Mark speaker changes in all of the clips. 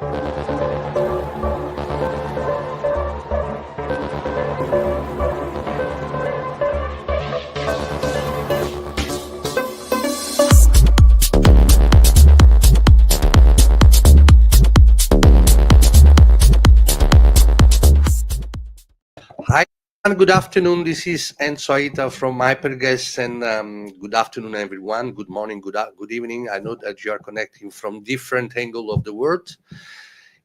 Speaker 1: Hi, and good afternoon. This is Enzo Aita from HyperGuest, and good afternoon, everyone. Good morning, good evening. I know that you are connecting from different angle of the world.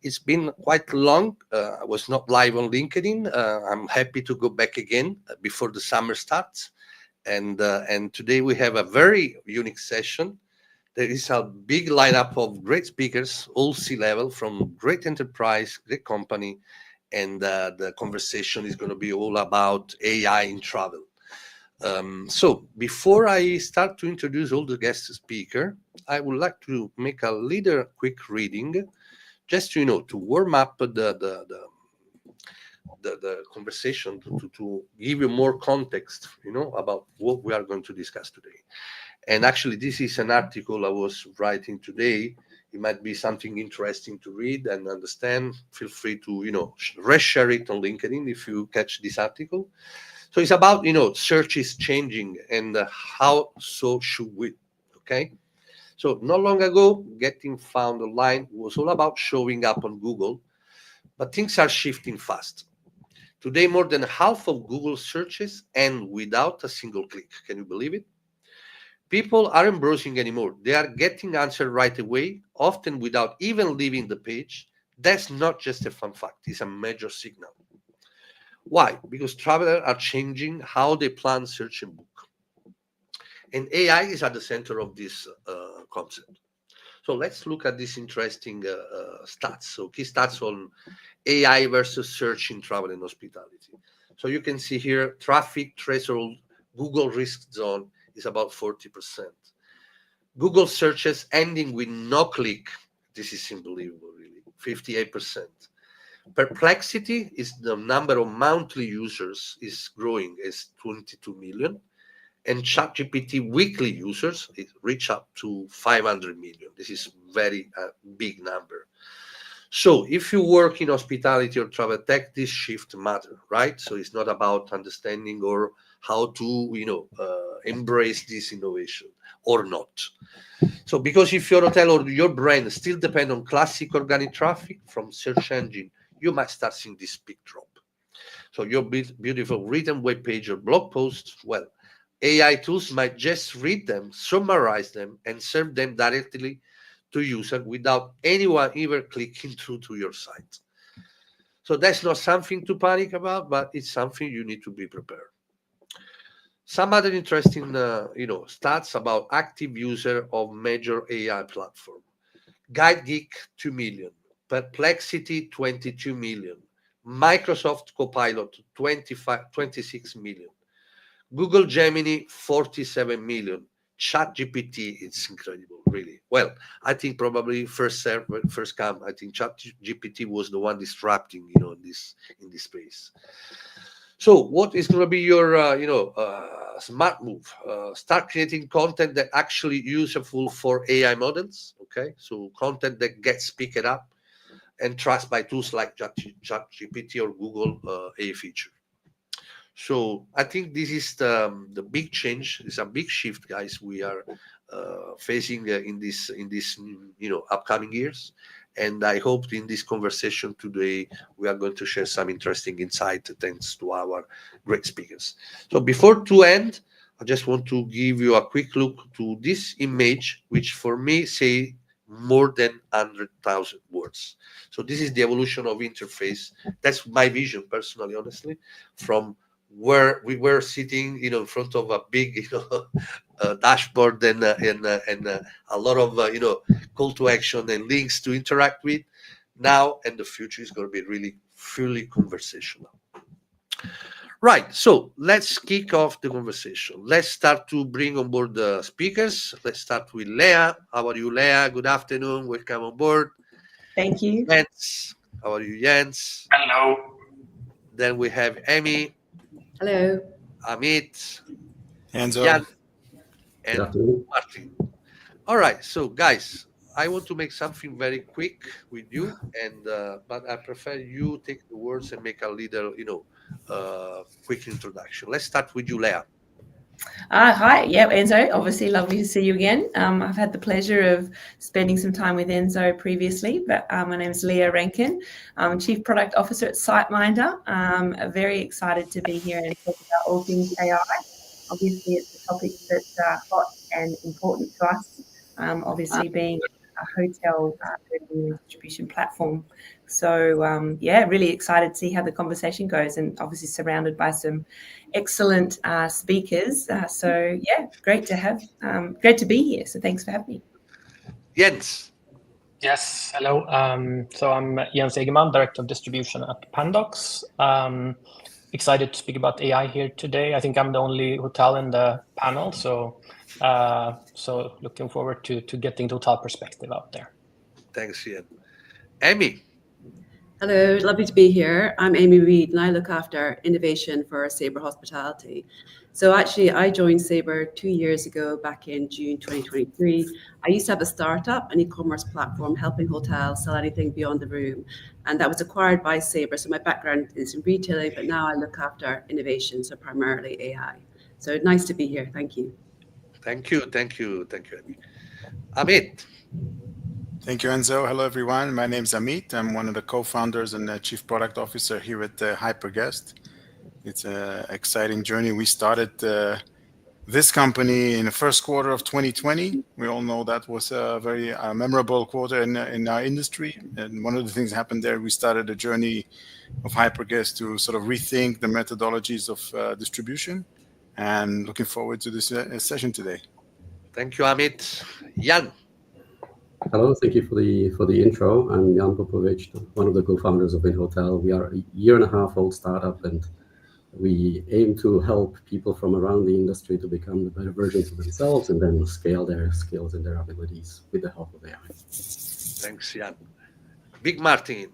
Speaker 1: It's been quite long. I was not live on LinkedIn. I'm happy to go back again before the summer starts, and today we have a very unique session. There is a big lineup of great speakers, all C-level, from great enterprise, great company, and the conversation is going to be all about AI in travel. So before I start to introduce all the guest speaker, I would like to make a little quick reading, just to warm up the conversation, to give you more context, about what we are going to discuss today. And actually, this is an article I was writing today. It might be something interesting to read and understand. Feel free to, reshare it on LinkedIn if you catch this article. So it's about, search is changing and how so should we, okay? So not long ago, getting found online was all about showing up on Google, but things are shifting fast. Today, more than half of Google searches end without a single click. Can you believe it? People aren't browsing anymore. They are getting answered right away, often without even leaving the page. That's not just a fun fact, it's a major signal. Why? Because travelers are changing how they plan, search, and book. And AI is at the center of this concept. So let's look at this interesting stats. So key stats on AI versus search in travel and hospitality. So you can see here, traffic threshold, Google risk zone, is about 40%. Google searches ending with no click, this is unbelievable, really, 58%. Perplexity is the number of monthly users is growing, is 22 million. And ChatGPT weekly users reach up to 500 million. This is very big number. So if you work in hospitality or travel tech, this shift matter, right? So it's not about understanding or how to, embrace this innovation or not. So because if your hotel or your brand still depend on classic organic traffic from search engine, you might start seeing this big drop. So your beautiful written web page or blog posts, well, AI tools might just read them, summarize them, and serve them directly to user without anyone ever clicking through to your site. So that's not something to panic about, but it's something you need to be prepared. Some other interesting, stats about active user of major AI platform. GuideGeek, 2 million. Perplexity, 22 million. Microsoft Copilot, 26 million. Google Gemini, 47 million. ChatGPT, it's incredible, really. Well, I think probably first come. I think ChatGPT was the one disrupting, in this space. So, what is going to be your, smart move? Start creating content that actually useful for AI models. Okay, so content that gets picked up and trusted by tools like ChatGPT or Google AI feature. So I think this is the big change. It's a big shift, guys. We are facing in this upcoming years, and I hope in this conversation today we are going to share some interesting insight thanks to our great speakers. So before to end, I just want to give you a quick look to this image, which for me say more than 100,000 words. So this is the evolution of interface. That's my vision, personally, honestly, from where we were sitting, in front of a big, dashboard and a lot of, call to action and links to interact with. Now and the future is going to be really fully conversational. Right. So let's kick off the conversation. Let's start to bring on board the speakers. Let's start with Lea. How are you, Lea? Good afternoon. Welcome on board.
Speaker 2: Thank you.
Speaker 1: Jens. How are you, Jens?
Speaker 3: Hello.
Speaker 1: Then we have Amy.
Speaker 2: Hello.
Speaker 1: Amit.
Speaker 3: Hands
Speaker 1: Jan.
Speaker 3: up.
Speaker 1: And Martin. All right. So, guys, I want to make something very quick with you, and but I prefer you take the words and make a little, quick introduction. Let's start with you, Leah.
Speaker 2: Hi, yeah, Enzo. Obviously, lovely to see you again. I've had the pleasure of spending some time with Enzo previously, but my name is Leah Rankin. I'm Chief Product Officer at SiteMinder. Very excited to be here and talk about all things AI. Obviously, it's a topic that's hot and important to us, obviously being a hotel revenue distribution platform. So, yeah, really excited to see how the conversation goes, and obviously surrounded by some excellent speakers. So, yeah, great to be here. So, thanks for having me.
Speaker 1: Jens.
Speaker 3: Yes, hello. So I'm Jens Egerman, Director of Distribution at Pandox. Excited to speak about AI here today. I think I'm the only hotel in the panel, so looking forward to getting the hotel perspective out there.
Speaker 1: Thanks, Jens. Amy.
Speaker 4: Hello, lovely to be here. I'm Amy Reid and I look after innovation for Sabre Hospitality. So actually, I joined Sabre 2 years ago, back in June 2023. I used to have a startup, an e-commerce platform helping hotels sell anything beyond the room. And that was acquired by Sabre. So my background is in retailing, but now I look after innovation, so primarily AI. So nice to be here. Thank you.
Speaker 1: Thank you, Amy. Amit.
Speaker 5: Thank you, Enzo. Hello, everyone. My name is Amit. I'm one of the co-founders and Chief Product Officer here at HyperGuest. It's an exciting journey. We started this company in the first quarter of 2020. We all know that was a very memorable quarter in our industry. And one of the things that happened there, we started a journey of HyperGuest to sort of rethink the methodologies of distribution. And looking forward to this session today.
Speaker 1: Thank you, Amit. Jan.
Speaker 6: Hello, thank you for the intro. I'm Jan Popovic, one of the co-founders of InHotel. We are a 1.5-year-old startup, and we aim to help people from around the industry to become the better versions of themselves and then scale their skills and their abilities with the help of AI.
Speaker 1: Thanks, Jan. Big Martin.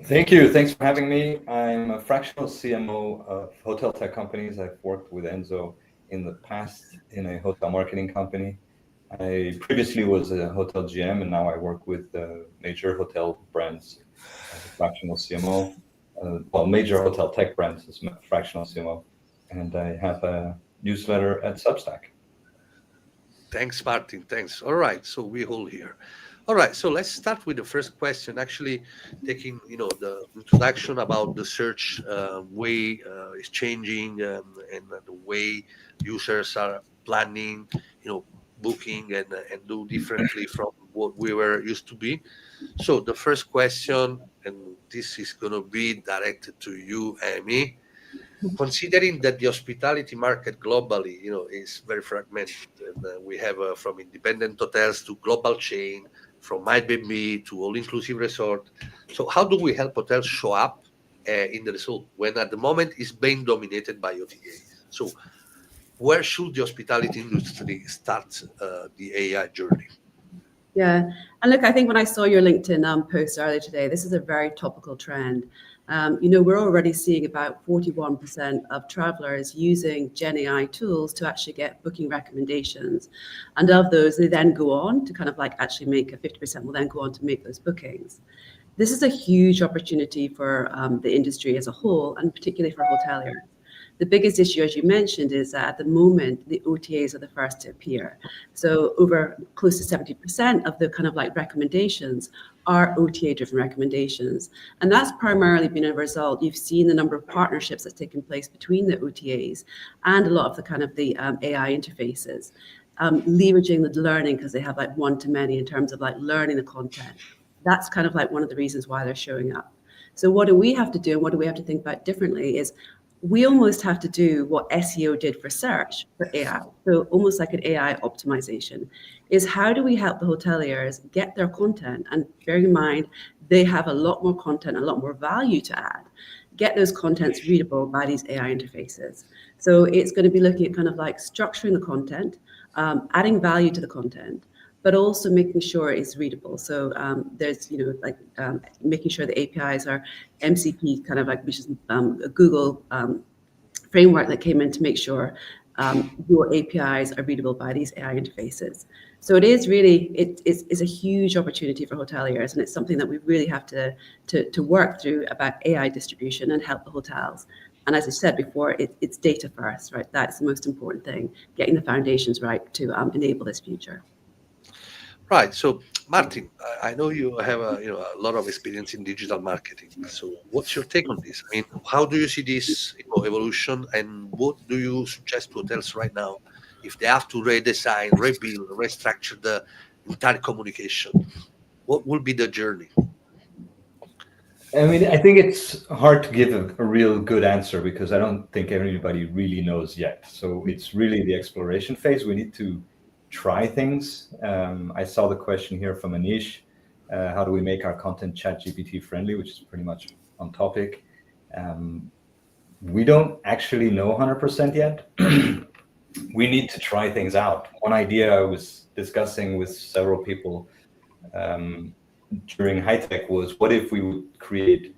Speaker 7: Thank you. Thanks for having me. I'm a fractional CMO of hotel tech companies. I've worked with Enzo in the past in a hotel marketing company. I previously was a hotel GM, and now I work with major hotel brands as a fractional CMO. Major hotel tech brands as a fractional CMO. And I have a newsletter at Substack.
Speaker 1: Thanks, Martin. Thanks. All right. So we all here. All right. So let's start with the first question. Actually, taking the introduction about the search way is changing and the way users are planning, booking and do differently from what we were used to be. So the first question, and this is going to be directed to you, Amy. Considering that the hospitality market globally, is very fragmented, and we have from independent hotels to global chain, from Airbnb to all-inclusive resort. So how do we help hotels show up in the result when at the moment is being dominated by OTA? So where should the hospitality industry start the AI journey?
Speaker 4: Yeah, and look, I think when I saw your LinkedIn post earlier today, this is a very topical trend. We're already seeing about 41% of travelers using Gen AI tools to actually get booking recommendations. And of those, they then go on to kind of like actually make 50% will then go on to make those bookings. This is a huge opportunity for the industry as a whole, and particularly for hoteliers. The biggest issue, as you mentioned, is that at the moment, the OTAs are the first to appear. So over close to 70% of the kind of like recommendations are OTA-driven recommendations. And that's primarily been a result. You've seen the number of partnerships that's taken place between the OTAs and a lot of the kind of the AI interfaces, leveraging the learning because they have like one-to-many in terms of like learning the content. That's kind of like one of the reasons why they're showing up. So what do we have to do and what do we have to think about differently is we almost have to do what SEO did for search for AI. So almost like an AI optimization is how do we help the hoteliers get their content, and bearing in mind, they have a lot more content, a lot more value to add, get those contents readable by these AI interfaces. So it's going to be looking at kind of like structuring the content, adding value to the content, but also making sure it's readable. So there's, making sure the APIs are MCP, kind of like, which is a Google framework that came in to make sure your APIs are readable by these AI interfaces. So it is really, it's a huge opportunity for hoteliers, and it's something that we really have to work through about AI distribution and help the hotels. And as I said before, it's data first, right? That's the most important thing, getting the foundations right to enable this future.
Speaker 1: Right. So, Martin, I know you have a lot of experience in digital marketing. So, what's your take on this? I mean, how do you see this evolution, and what do you suggest to hotels right now if they have to redesign, rebuild, restructure the entire communication? What will be the journey?
Speaker 7: I mean, I think it's hard to give a real good answer because I don't think everybody really knows yet. So it's really the exploration phase. We need to try things. I saw the question here from Anish. How do we make our content ChatGPT friendly, which is pretty much on topic. We don't actually know 100% yet. We need to try things out. One idea I was discussing with several people during high tech was, what if we would create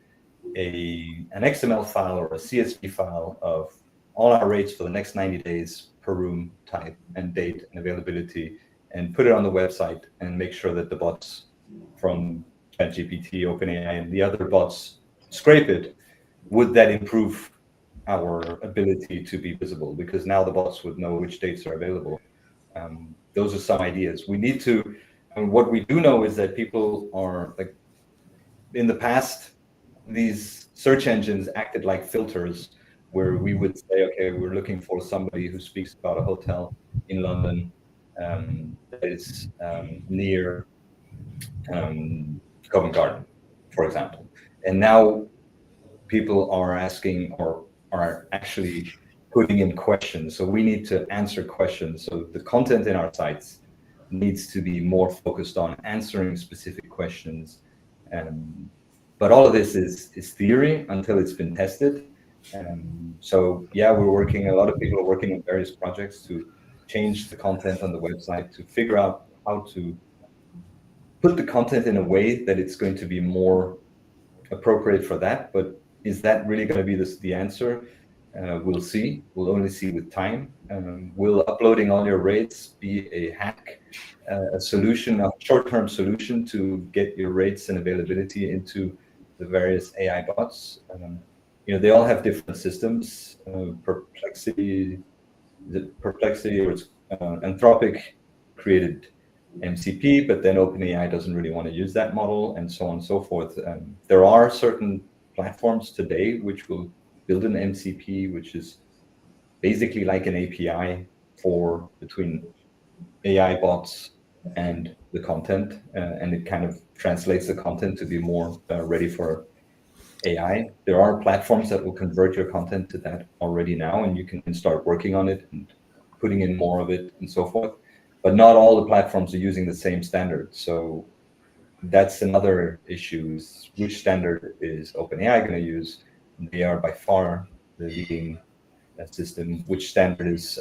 Speaker 7: an XML file or a CSV file of all our rates for the next 90 days per room type and date and availability, and put it on the website and make sure that the bots from ChatGPT, OpenAI, and the other bots scrape it. Would that improve our ability to be visible? Because now the bots would know which dates are available. Those are some ideas. We need to, and what we do know is that people are, like, in the past, these search engines acted like filters where we would say, okay, we're looking for somebody who speaks about a hotel in London that is near Covent Garden, for example. And now people are asking or are actually putting in questions. So we need to answer questions. So the content in our sites needs to be more focused on answering specific questions. But all of this is theory until it's been tested. So yeah, a lot of people are working on various projects to change the content on the website, to figure out how to put the content in a way that it's going to be more appropriate for that. But is that really going to be the answer? We'll see. We'll only see with time. Will uploading all your rates be a hack, a solution, a short-term solution to get your rates and availability into the various AI bots? They all have different systems. Perplexity or Anthropic created MCP, but then OpenAI doesn't really want to use that model, and so on and so forth. There are certain platforms today which will build an MCP, which is basically like an API between AI bots and the content, and it kind of translates the content to be more ready for AI. There are platforms that will convert your content to that already now, and you can start working on it and putting in more of it and so forth. But not all the platforms are using the same standard. So that's another issue, is which standard is OpenAI going to use? They are by far the leading system. Which standard is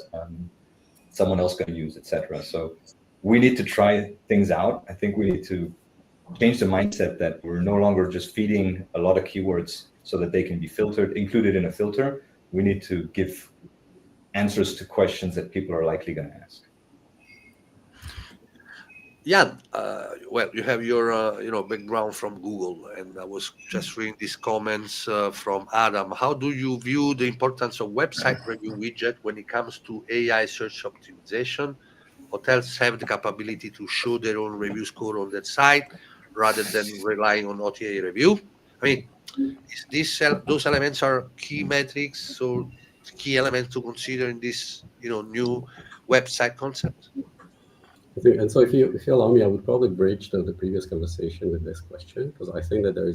Speaker 7: someone else going to use, etc. So we need to try things out. I think we need to change the mindset that we're no longer just feeding a lot of keywords so that they can be included in a filter. We need to give answers to questions that people are likely going to ask.
Speaker 1: Yeah, well, you have your background from Google, and I was just reading these comments from Adam. How do you view the importance of website review widget when it comes to AI search optimization? Hotels have the capability to show their own review score on their site rather than relying on OTA review. I mean, those elements are key metrics or key elements to consider in this new website concept?
Speaker 6: I think, and so if you allow me, I would probably bridge the previous conversation with this question, because I think that there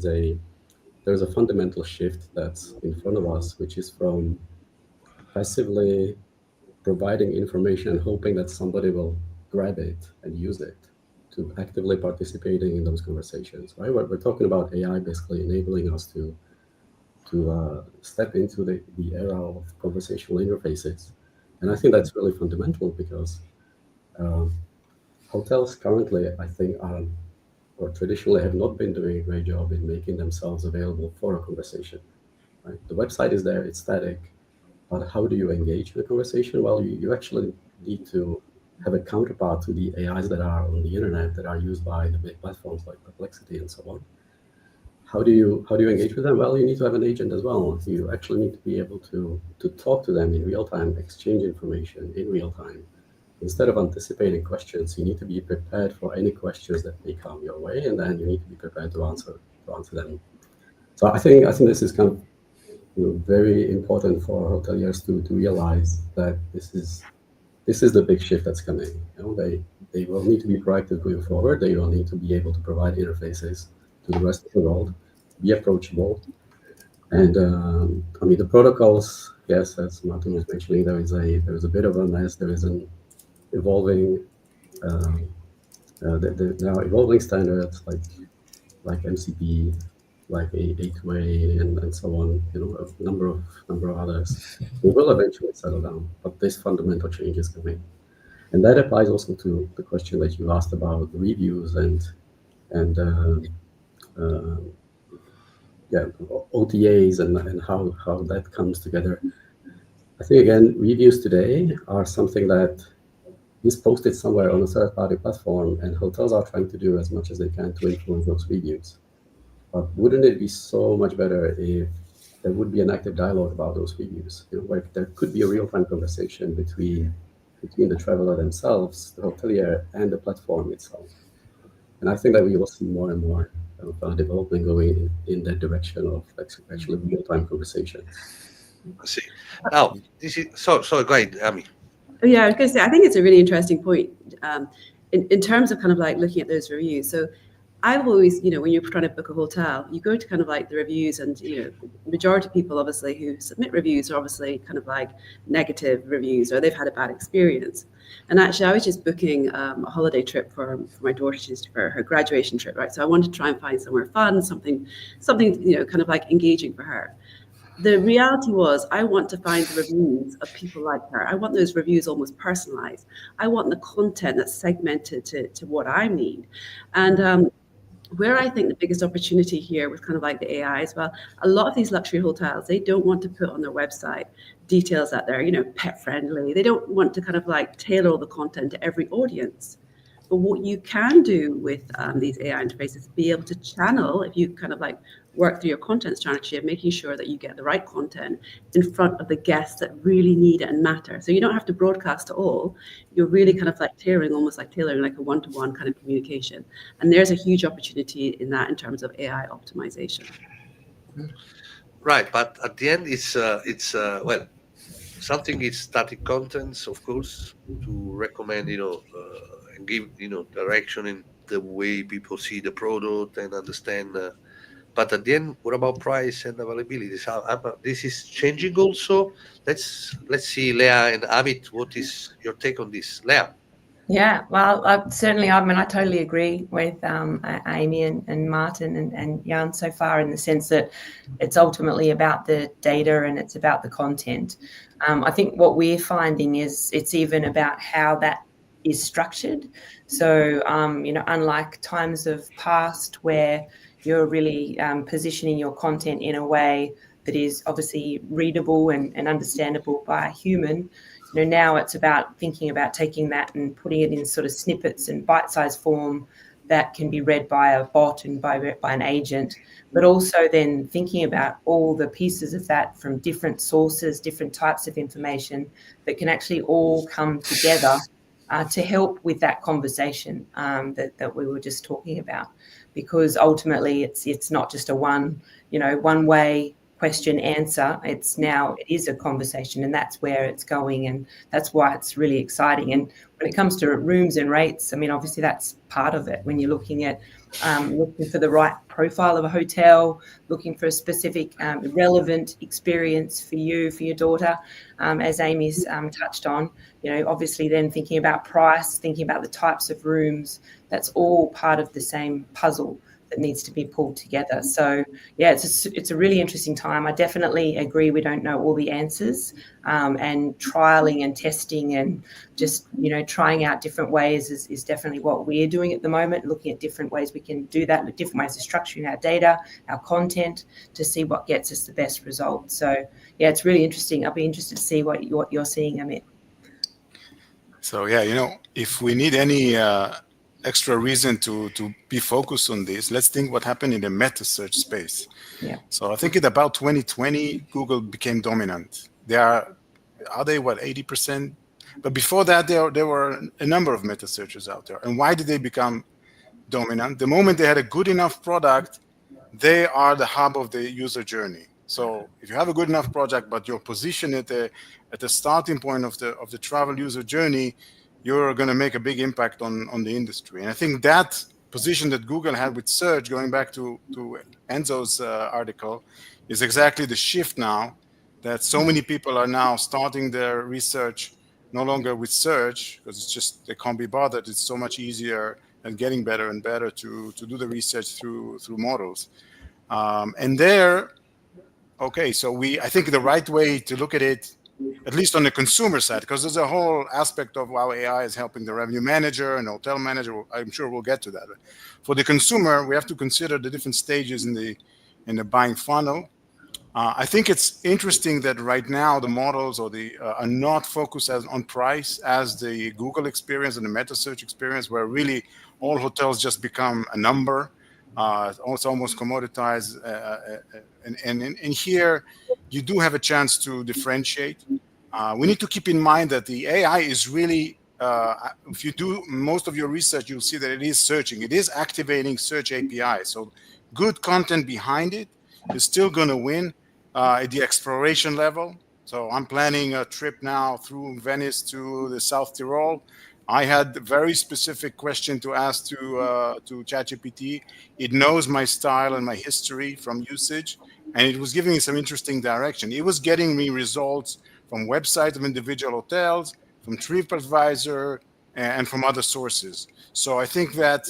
Speaker 6: is a fundamental shift that's in front of us, which is from passively providing information and hoping that somebody will grab it and use it, to actively participating in those conversations, right? We're talking about AI basically enabling us to step into the era of conversational interfaces. And I think that's really fundamental, because hotels currently, I think, or traditionally have not been doing a great job in making themselves available for a conversation. Right? The website is there, it's static. But how do you engage in the conversation? Well, you actually need to have a counterpart to the AIs that are on the internet that are used by the big platforms like Perplexity and so on. How do you engage with them? Well, you need to have an agent as well. You actually need to be able to talk to them in real time, exchange information in real time. Instead of anticipating questions, you need to be prepared for any questions that may come your way, and then you need to be prepared to answer them. So I think this is kind of very important for hoteliers to realize that this is the big shift that's coming. They will need to be proactive going forward. They will need to be able to provide interfaces to the rest of the world, be approachable, and the protocols. Yes, as Martin was mentioning, there is a bit of a mess. There is an evolving. There are evolving standards like MCP, like A2A, and so on. A number of others. We will eventually settle down, but this fundamental change is coming, and that applies also to the question that you asked about reviews and OTAs and how that comes together. I think again, reviews today are something that is posted somewhere on a third-party platform, and hotels are trying to do as much as they can to influence those reviews. But wouldn't it be so much better if there would be an active dialogue about those reviews? Where there could be a real-time conversation between the traveler themselves, the hotelier, and the platform itself. And I think that we will see more and more of development going in that direction of actually real-time conversations.
Speaker 1: I see. Now, this is so go ahead, Ami.
Speaker 4: Yeah, I was going to say, I think it's a really interesting point in terms of kind of like looking at those reviews. So I've always, when you're trying to book a hotel, you go to kind of like the reviews, and majority of people obviously who submit reviews are obviously kind of like negative reviews, or they've had a bad experience. And actually, I was just booking a holiday trip for my daughter for her graduation trip, right? So I wanted to try and find somewhere fun, something kind of like engaging for her. The reality was, I want to find the reviews of people like her. I want those reviews almost personalized. I want the content that's segmented to what I need. And where I think the biggest opportunity here with kind of like the AI as well, a lot of these luxury hotels, they don't want to put on their website details that they're, pet friendly. They don't want to kind of like tailor all the content to every audience. But what you can do with these AI interfaces is be able to channel, if you kind of like work through your content strategy of making sure that you get the right content in front of the guests that really need it and matter. So you don't have to broadcast to all. You're really kind of like almost like tailoring like a one-to-one kind of communication. And there's a huge opportunity in that in terms of AI optimization.
Speaker 1: Right, but at the end, it's well, something is static contents, of course, to recommend, and give, direction in the way people see the product and understand. But at the end, what about price and availability? This is changing also. Let's see, Leah and Amit, what is your take on this, Leah?
Speaker 2: Yeah, well, I totally agree with Amy and Martin and Jan so far, in the sense that it's ultimately about the data and it's about the content. I think what we're finding is it's even about how that is structured. So, unlike times of past where you're really positioning your content in a way that is obviously readable and understandable by a human, now it's about thinking about taking that and putting it in sort of snippets and bite-sized form that can be read by a bot and by an agent, but also then thinking about all the pieces of that from different sources, different types of information that can actually all come together to help with that conversation that we were just talking about. Because ultimately it's not just a one-way question answer. It is a conversation, and that's where it's going, and that's why it's really exciting. And when it comes to rooms and rates, obviously that's part of it. When you're looking at looking for the right profile of a hotel, looking for a specific relevant experience for you, for your daughter, as Amy's touched on, obviously then thinking about price, thinking about the types of rooms, that's all part of the same puzzle that needs to be pulled together. So yeah, it's a really interesting time. I definitely agree we don't know all the answers, and trialing and testing and just, you know, trying out different ways is definitely what we're doing at the moment, looking at different ways we can do that, with different ways of structuring our data, our content, to see what gets us the best results. So yeah, it's really interesting. I'll be interested to see what you're seeing, Amit.
Speaker 5: So yeah, you know, if we need any extra reason to be focused on this, let's think what happened in the meta search space.
Speaker 2: Yeah.
Speaker 5: So I think in about 2020, Google became dominant. Are they what, 80%? But before that, there were a number of meta searches out there. And why did they become dominant? The moment they had a good enough product, they are the hub of the user journey. So if you have a good enough project, but you're positioned at the starting point of the travel user journey, you're going to make a big impact on the industry. And I think that position that Google had with search, going back to Enzo's article, is exactly the shift now, that so many people are now starting their research no longer with search, because it's just, they can't be bothered. It's so much easier and getting better and better to do the research through models. And there, okay, so I think the right way to look at it, at least on the consumer side, because there's a whole aspect of how AI is helping the revenue manager and hotel manager. I'm sure we'll get to that. But for the consumer, we have to consider the different stages in the buying funnel. I think it's interesting that right now the models are not focused on price as the Google experience and the meta search experience, where really all hotels just become a number. It's almost commoditized, and here you do have a chance to differentiate. We need to keep in mind that the AI is really, if you do most of your research, you'll see that it is searching. It is activating search API. So good content behind it is still going to win at the exploration level. So I'm planning a trip now through Venice to the South Tyrol. I had a very specific question to ask to ChatGPT. It knows my style and my history from usage, and it was giving me some interesting direction. It was getting me results from websites of individual hotels, from TripAdvisor, and from other sources. So I think that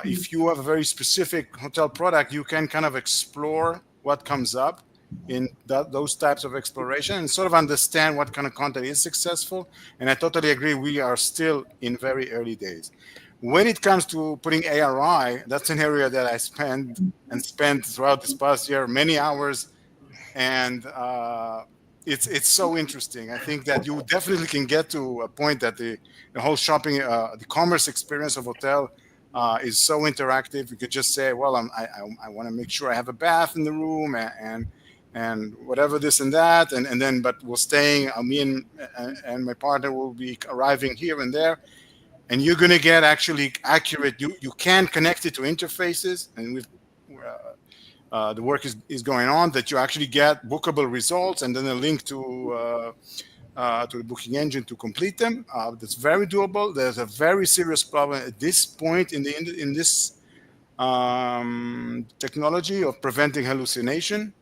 Speaker 5: if you have a very specific hotel product, you can kind of explore what comes up in those types of exploration and sort of understand what kind of content is successful. And I totally agree, we are still in very early days. When it comes to putting ARI, that's an area that I spent throughout this past year many hours, and it's so interesting. I think that you definitely can get to a point that the whole shopping, the commerce experience of hotel is so interactive. You could just say, well, I want to make sure I have a bath in the room and whatever this and that, and then, but we're staying, me and my partner will be arriving here and there, and you're going to get actually accurate, you can connect it to interfaces, and we've the work is going on, that you actually get bookable results and then a link to the booking engine to complete them. That's very doable. There's a very serious problem at this point in this technology of preventing hallucination.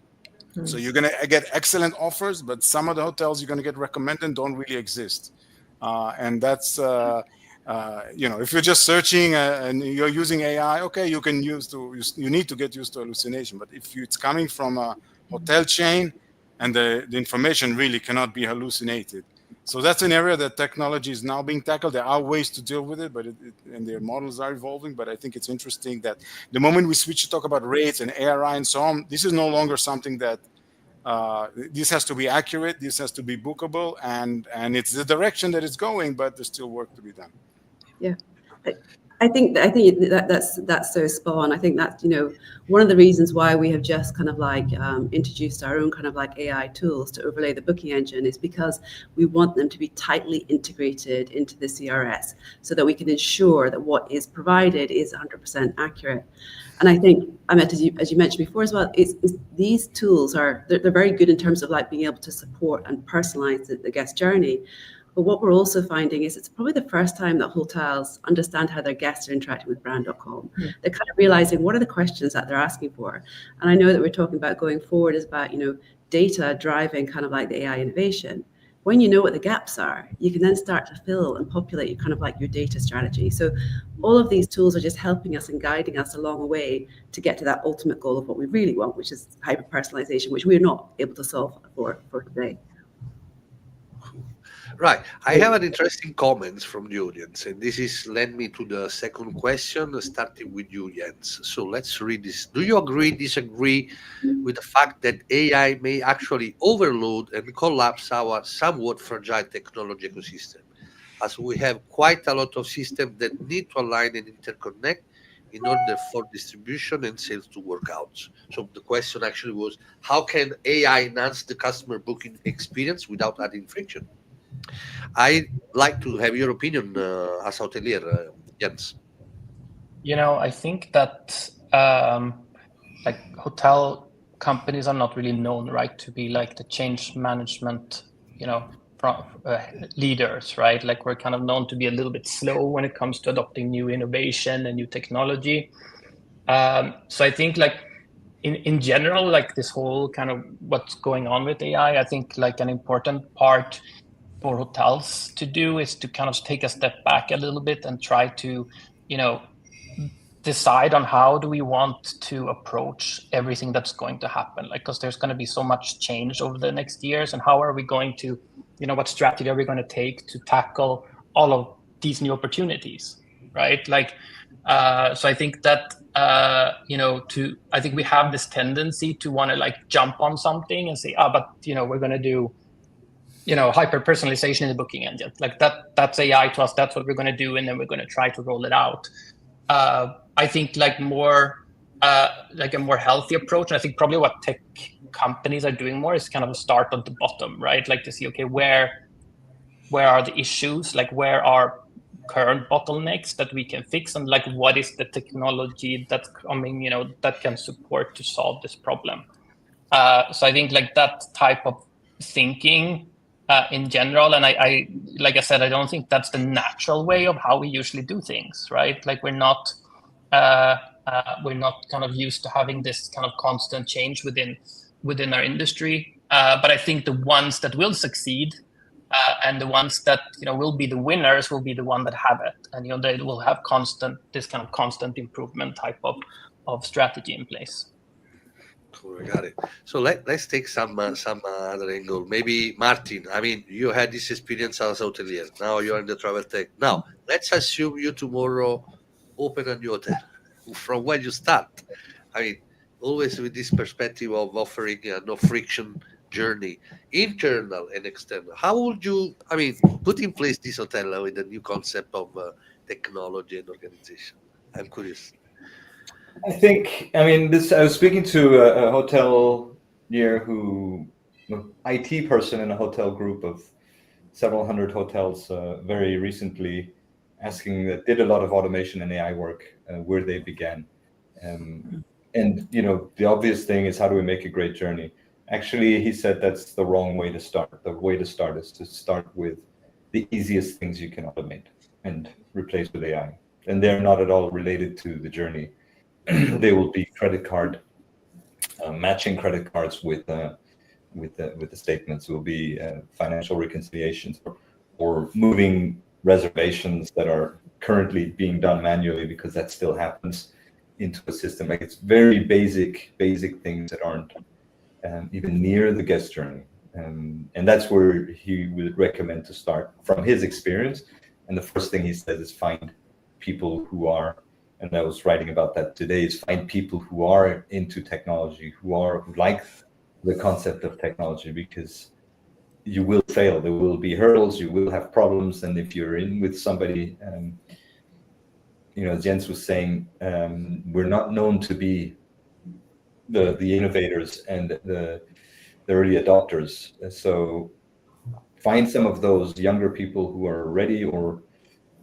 Speaker 5: So you're going to get excellent offers, but some of the hotels you're going to get recommended don't really exist. And that's, if you're just searching and you're using AI, okay, you need to get used to hallucination. But if it's coming from a hotel chain and the information really cannot be hallucinated. So that's an area that technology is now being tackled. There are ways to deal with it, but and their models are evolving. But I think it's interesting that the moment we switch to talk about rates and ARI and so on, this is no longer something that this has to be accurate, this has to be bookable, and it's the direction that it's going, but there's still work to be done.
Speaker 4: Yeah. I think that's so spot on. I think that's, one of the reasons why we have just kind of like introduced our own kind of like AI tools to overlay the booking engine, is because we want them to be tightly integrated into the CRS so that we can ensure that what is provided is 100% accurate. And I think, Amit, as you mentioned before as well, these tools they're very good in terms of like being able to support and personalize the guest journey. But what we're also finding is it's probably the first time that hotels understand how their guests are interacting with brand.com. They're kind of realizing what are the questions that they're asking for. And I know that we're talking about going forward is about, data driving kind of like the AI innovation. When you know what the gaps are, you can then start to fill and populate your data strategy. So all of these tools are just helping us and guiding us along the way to get to that ultimate goal of what we really want, which is hyper-personalization, which we're not able to solve for today.
Speaker 1: Right. I have an interesting comments from the audience, and this is led me to the second question, starting with you, Jens. So let's read this. Do you agree, disagree with the fact that AI may actually overload and collapse our somewhat fragile technology ecosystem, as we have quite a lot of systems that need to align and interconnect in order for distribution and sales to work out? So the question actually was, how can AI enhance the customer booking experience without adding friction? I'd like to have your opinion as hotelier, Jens.
Speaker 3: I think that like hotel companies are not really known, right, to be like the change management, from leaders, right? Like we're kind of known to be a little bit slow when it comes to adopting new innovation and new technology. So I think like in general, like this whole kind of what's going on with AI, I think like an important part for hotels to do is to kind of take a step back a little bit and try to, decide on how do we want to approach everything that's going to happen, like because there's going to be so much change over the next years, and how are we going to, what strategy are we going to take to tackle all of these new opportunities, right? Like so I think that I think we have this tendency to want to like jump on something and say, but we're going to do hyper-personalization in the booking engine, like that's AI to us, that's what we're going to do, and then we're going to try to roll it out. I think like more like a more healthy approach, and I think probably what tech companies are doing more is kind of a start at the bottom, right? Like to see, okay, where are the issues, like where are current bottlenecks that we can fix, and like what is the technology that's coming, that can support to solve this problem. So I think like that type of thinking in general, and I like I said, I don't think that's the natural way of how we usually do things, right? Like we're not kind of used to having this kind of constant change within our industry. But I think the ones that will succeed and the ones that will be the winners will be the one that have it, and they will have this kind of constant improvement type of strategy in place.
Speaker 1: Cool, I got it. So let's take some other angle. Maybe Martin. I mean, you had this experience as a hotelier. Now you're in the travel tech. Now let's assume you tomorrow open a new hotel. From where you start? I mean, always with this perspective of offering a no friction journey, internal and external. How would you, put in place this hotel with the new concept of technology and organization? I'm curious.
Speaker 7: I think, I was speaking to a hotelier IT person in a hotel group of several hundred hotels very recently, asking that did a lot of automation and AI work where they began. And, the obvious thing is, how do we make a great journey? Actually, he said that's the wrong way to start. The way to start is to start with the easiest things you can automate and replace with AI. And they're not at all related to the journey. They will be credit card, matching credit cards with the statements. Will be financial reconciliations, or moving reservations that are currently being done manually, because that still happens, into a system. Like it's very basic things that aren't even near the guest journey, and that's where he would recommend to start from his experience. And the first thing he says is find people who are. And I was writing about that today, is find people who are into technology, who like the concept of technology, because you will fail. There will be hurdles, you will have problems. And if you're in with somebody, as Jens was saying, we're not known to be the innovators and the early adopters. So find some of those younger people who are ready, or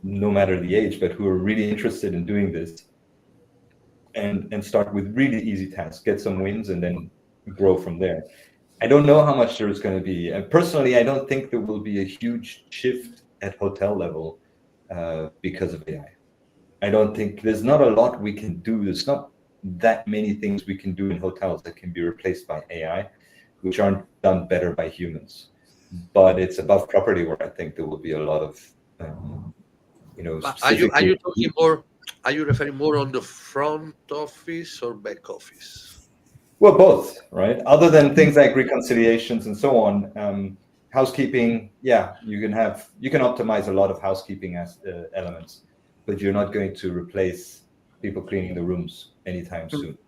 Speaker 7: no matter the age, but who are really interested in doing this, and start with really easy tasks, get some wins, and then grow from there. I don't know how much there's going to be. And personally, I don't think there will be a huge shift at hotel level because of AI. I don't think there's not a lot we can do. There's not that many things we can do in hotels that can be replaced by AI, which aren't done better by humans. but it's above property where I think there will be a lot of
Speaker 1: But are you talking more? Are you referring more on the front office or back office?
Speaker 7: Well, both, right? Other than things like reconciliations and so on, housekeeping, yeah, you can optimize a lot of housekeeping as elements, but you're not going to replace people cleaning the rooms anytime soon.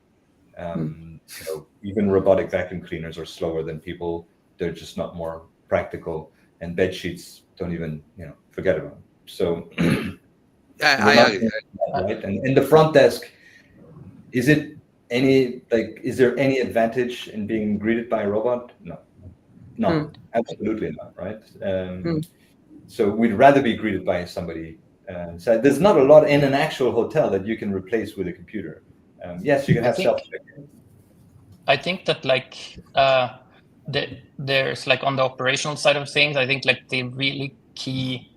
Speaker 7: Even robotic vacuum cleaners are slower than people. They're just not more practical, and bed sheets don't even, forget about them. So
Speaker 1: I agree.
Speaker 7: Right? And the front desk, is there any advantage in being greeted by a robot? No, absolutely not, right? So we'd rather be greeted by somebody. So there's not a lot in an actual hotel that you can replace with a computer. Yes, you can have self-check-in.
Speaker 3: I think that there's on the operational side of things, I think the really key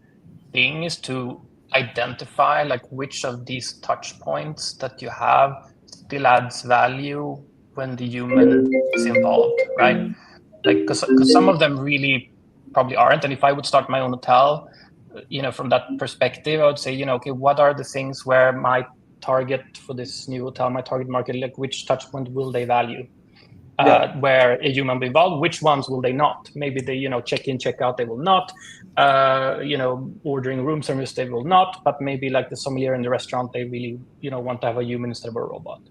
Speaker 3: thing is to identify which of these touch points that you have still adds value when the human is involved, right? Because some of them really probably aren't. And if I would start my own hotel, from that perspective, I would say, okay, what are the things where my target for this new hotel, my target market, which touch point will they value? Where a human will be involved, which ones will they not? Maybe they, check in, check out, they will not. Ordering room service, they will not. But maybe the sommelier in the restaurant, they really, want to have a human instead of a robot.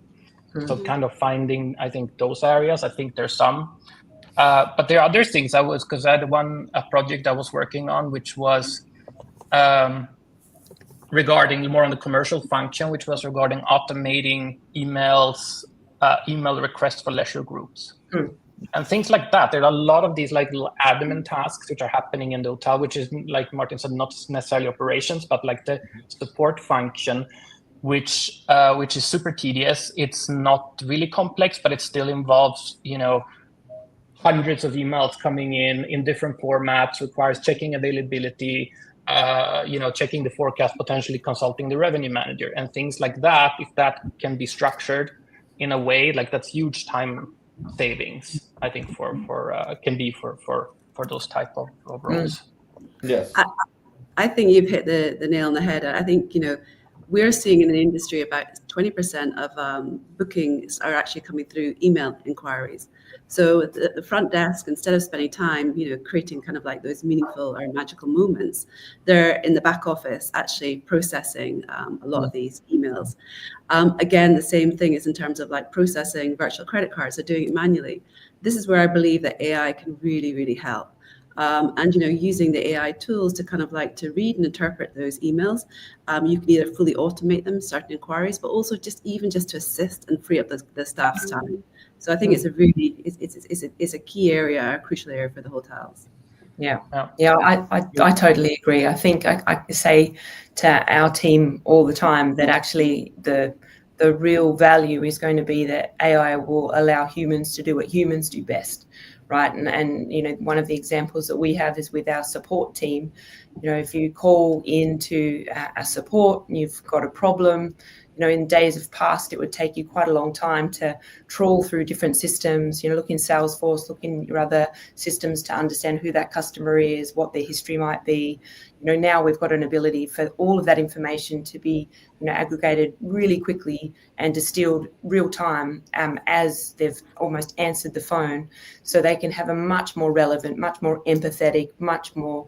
Speaker 3: So kind of finding, I think, those areas. I think there's some. But there are other things because I had a project I was working on, which was regarding more on the commercial function, which was regarding automating email requests for leisure groups and things like that. There are a lot of these little admin tasks which are happening in the hotel, which is, like Martin said, not necessarily operations, but the support function, which is super tedious. It's not really complex, but it still involves, hundreds of emails coming in different formats, requires checking availability, checking the forecast, potentially consulting the revenue manager and things like that. If that can be structured in a way that's huge time savings, I think for those type of roles.
Speaker 7: Yes.
Speaker 4: I think you've hit the nail on the head. I think, we're seeing in the industry about 20% of bookings are actually coming through email inquiries. So the front desk, instead of spending time, creating kind of those meaningful or magical moments, they're in the back office actually processing a lot of these emails. Again, the same thing is in terms of processing virtual credit cards. They're doing it manually. This is where I believe that AI can really, really help. And using the AI tools to kind of to read and interpret those emails, you can either fully automate them, certain inquiries, but also just to assist and free up the staff's time. So I think it's a really it's a key area, a crucial area for the hotels.
Speaker 2: Yeah, I totally agree. I think I say to our team all the time that actually the real value is going to be that AI will allow humans to do what humans do best. Right. And one of the examples that we have is with our support team. If you call into a support and you've got a problem, in days of past, it would take you quite a long time to trawl through different systems, look in Salesforce, look in your other systems to understand who that customer is, what their history might be. Now we've got an ability for all of that information to be, aggregated really quickly and distilled real time as they've almost answered the phone, so they can have a much more relevant, much more empathetic, much more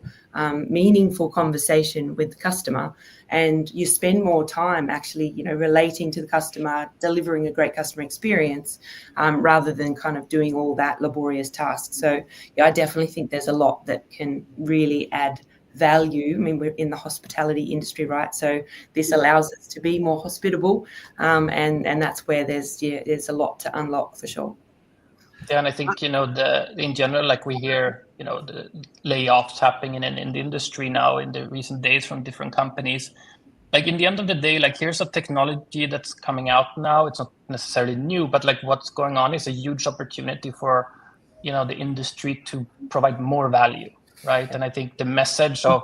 Speaker 2: meaningful conversation with the customer. And you spend more time actually, relating to the customer, delivering a great customer experience, rather than kind of doing all that laborious task. So I definitely think there's a lot that can really add value. I mean, we're in the hospitality industry, right? So this allows us to be more hospitable, and that's where there's a lot to unlock for sure.
Speaker 3: Yeah, and I think in general, we hear the layoffs happening in the industry now in the recent days from different companies. In the end of the day, here's a technology that's coming out now. It's not necessarily new, but what's going on is a huge opportunity for the industry to provide more value, right? And I think the message of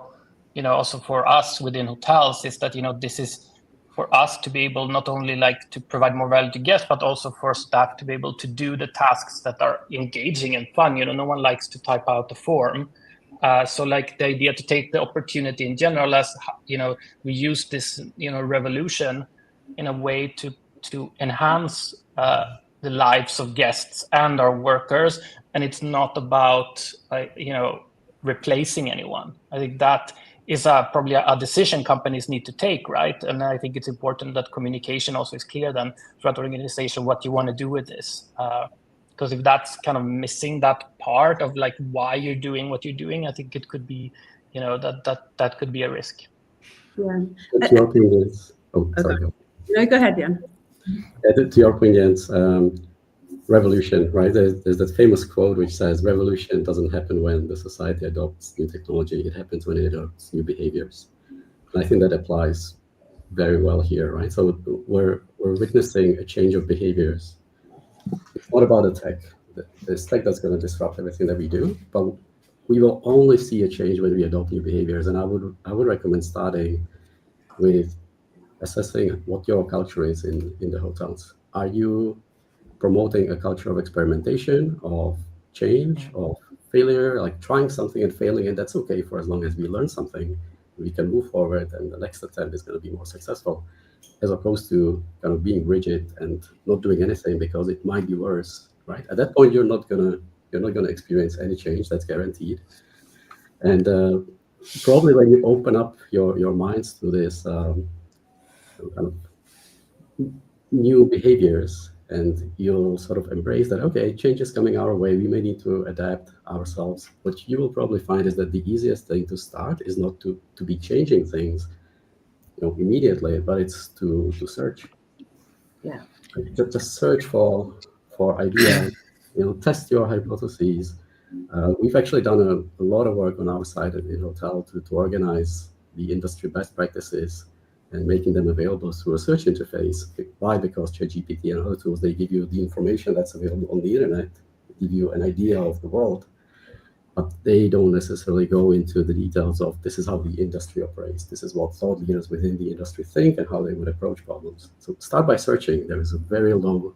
Speaker 3: also for us within hotels is that this is for us to be able not only to provide more value to guests, but also for staff to be able to do the tasks that are engaging and fun. No one likes to type out a form. So like the idea to take the opportunity in general as, we use this, revolution in a way to enhance the lives of guests and our workers. And it's not about, replacing anyone. I think that is probably a decision companies need to take, right? And I think it's important that communication also is clear then throughout the organization what you want to do with this. Because if that's kind of missing that part of like why you're doing what you're doing, I think it could be, that could be a risk.
Speaker 4: Yeah.
Speaker 6: To your point, Jens. Oh,
Speaker 4: Okay.
Speaker 6: sorry.
Speaker 4: No, go ahead, Jan.
Speaker 6: To your point, Jens, revolution, right? There's that famous quote which says, revolution doesn't happen when the society adopts new technology. It happens when it adopts new behaviors. And I think that applies very well here, right? So we're witnessing a change of behaviors. It's not about the tech. There's tech that's going to disrupt everything that we do, but we will only see a change when we adopt new behaviors. And I would recommend starting with assessing what your culture is in the hotels. Are you promoting a culture of experimentation, of change, of failure, like trying something and failing, and that's okay for as long as we learn something, we can move forward and the next attempt is going to be more successful, as opposed to kind of being rigid and not doing anything because it might be worse, right? At that point, you're not gonna experience any change, that's guaranteed. And probably when you open up your minds to this kind of new behaviors, and you'll sort of embrace that, okay, change is coming our way, we may need to adapt ourselves. What you will probably find is that the easiest thing to start is not to be changing things immediately, but it's to search.
Speaker 4: Yeah.
Speaker 6: Just search for ideas, test your hypotheses. We've actually done a lot of work on our side in Hotel to organize the industry best practices and making them available through a search interface. Why? Because ChatGPT and other tools, they give you the information that's available on the internet, give you an idea of the world, but they don't necessarily go into the details of this is how the industry operates, this is what thought leaders within the industry think and how they would approach problems. So start by searching. There is a very low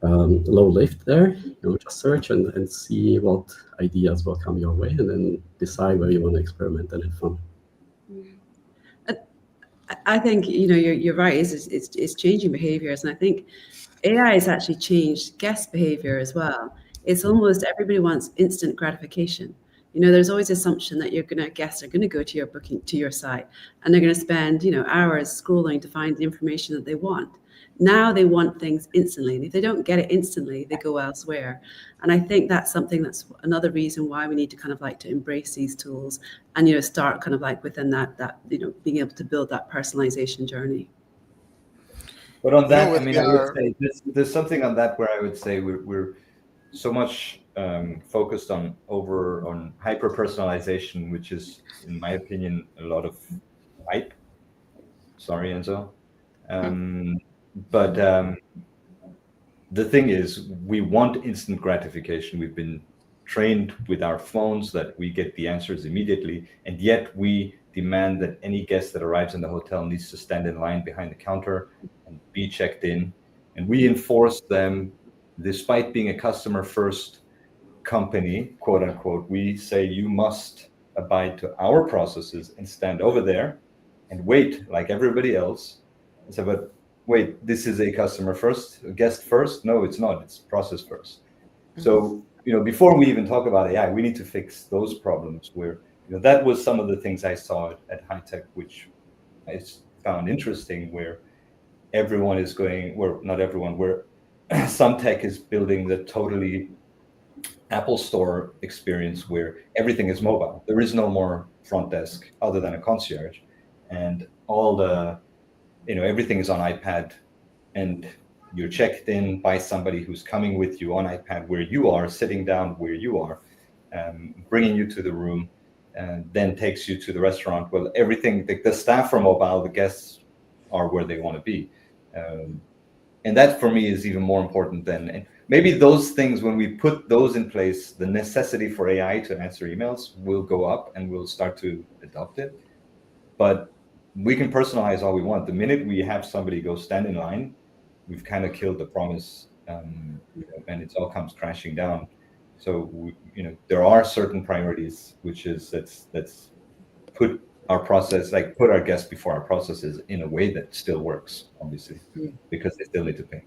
Speaker 6: lift there. Just search and see what ideas will come your way, and then decide where you want to experiment and have fun.
Speaker 4: I think you're right. It's changing behaviors, and I think AI has actually changed guest behavior as well. It's almost everybody wants instant gratification. There's always assumption that guests are going to go to your booking, to your site, and they're going to spend hours scrolling to find the information that they want. Now they want things instantly, and if they don't get it instantly, they go elsewhere. And I think that's something that's another reason why we need to kind of like to embrace these tools and start kind of like within that being able to build that personalization journey.
Speaker 7: But on that, I would say there's something on that where I would say we're so much focused on hyper-personalization, which is, in my opinion, a lot of hype. Sorry, Enzo. But the thing is, we want instant gratification. We've been trained with our phones that we get the answers immediately, and yet we demand that any guest that arrives in the hotel needs to stand in line behind the counter and be checked in. And we enforce them, despite being a customer-first company, quote unquote. We say you must abide to our processes and stand over there and wait like everybody else. And say, but wait, this is a customer first, a guest first? No, it's not. It's process first. Mm-hmm. So, before we even talk about AI, we need to fix those problems where, that was some of the things I saw at High Tech, which I found interesting, where everyone is going, well, not everyone, where some tech is building the totally Apple Store experience where everything is mobile. There is no more front desk other than a concierge, and all the everything is on iPad, and you're checked in by somebody who's coming with you on iPad where you are, sitting down where you are, bringing you to the room, and then takes you to the restaurant. Well, everything, the staff are mobile, the guests are where they want to be. And that for me is even more important than maybe those things. When we put those in place, the necessity for AI to answer emails will go up and we'll start to adopt it. But we can personalize all we want. The minute we have somebody go stand in line, we've kind of killed the promise, and it all comes crashing down. So there are certain priorities, which is let's put put our guests before our processes in a way that still works, obviously, because they still need to pay.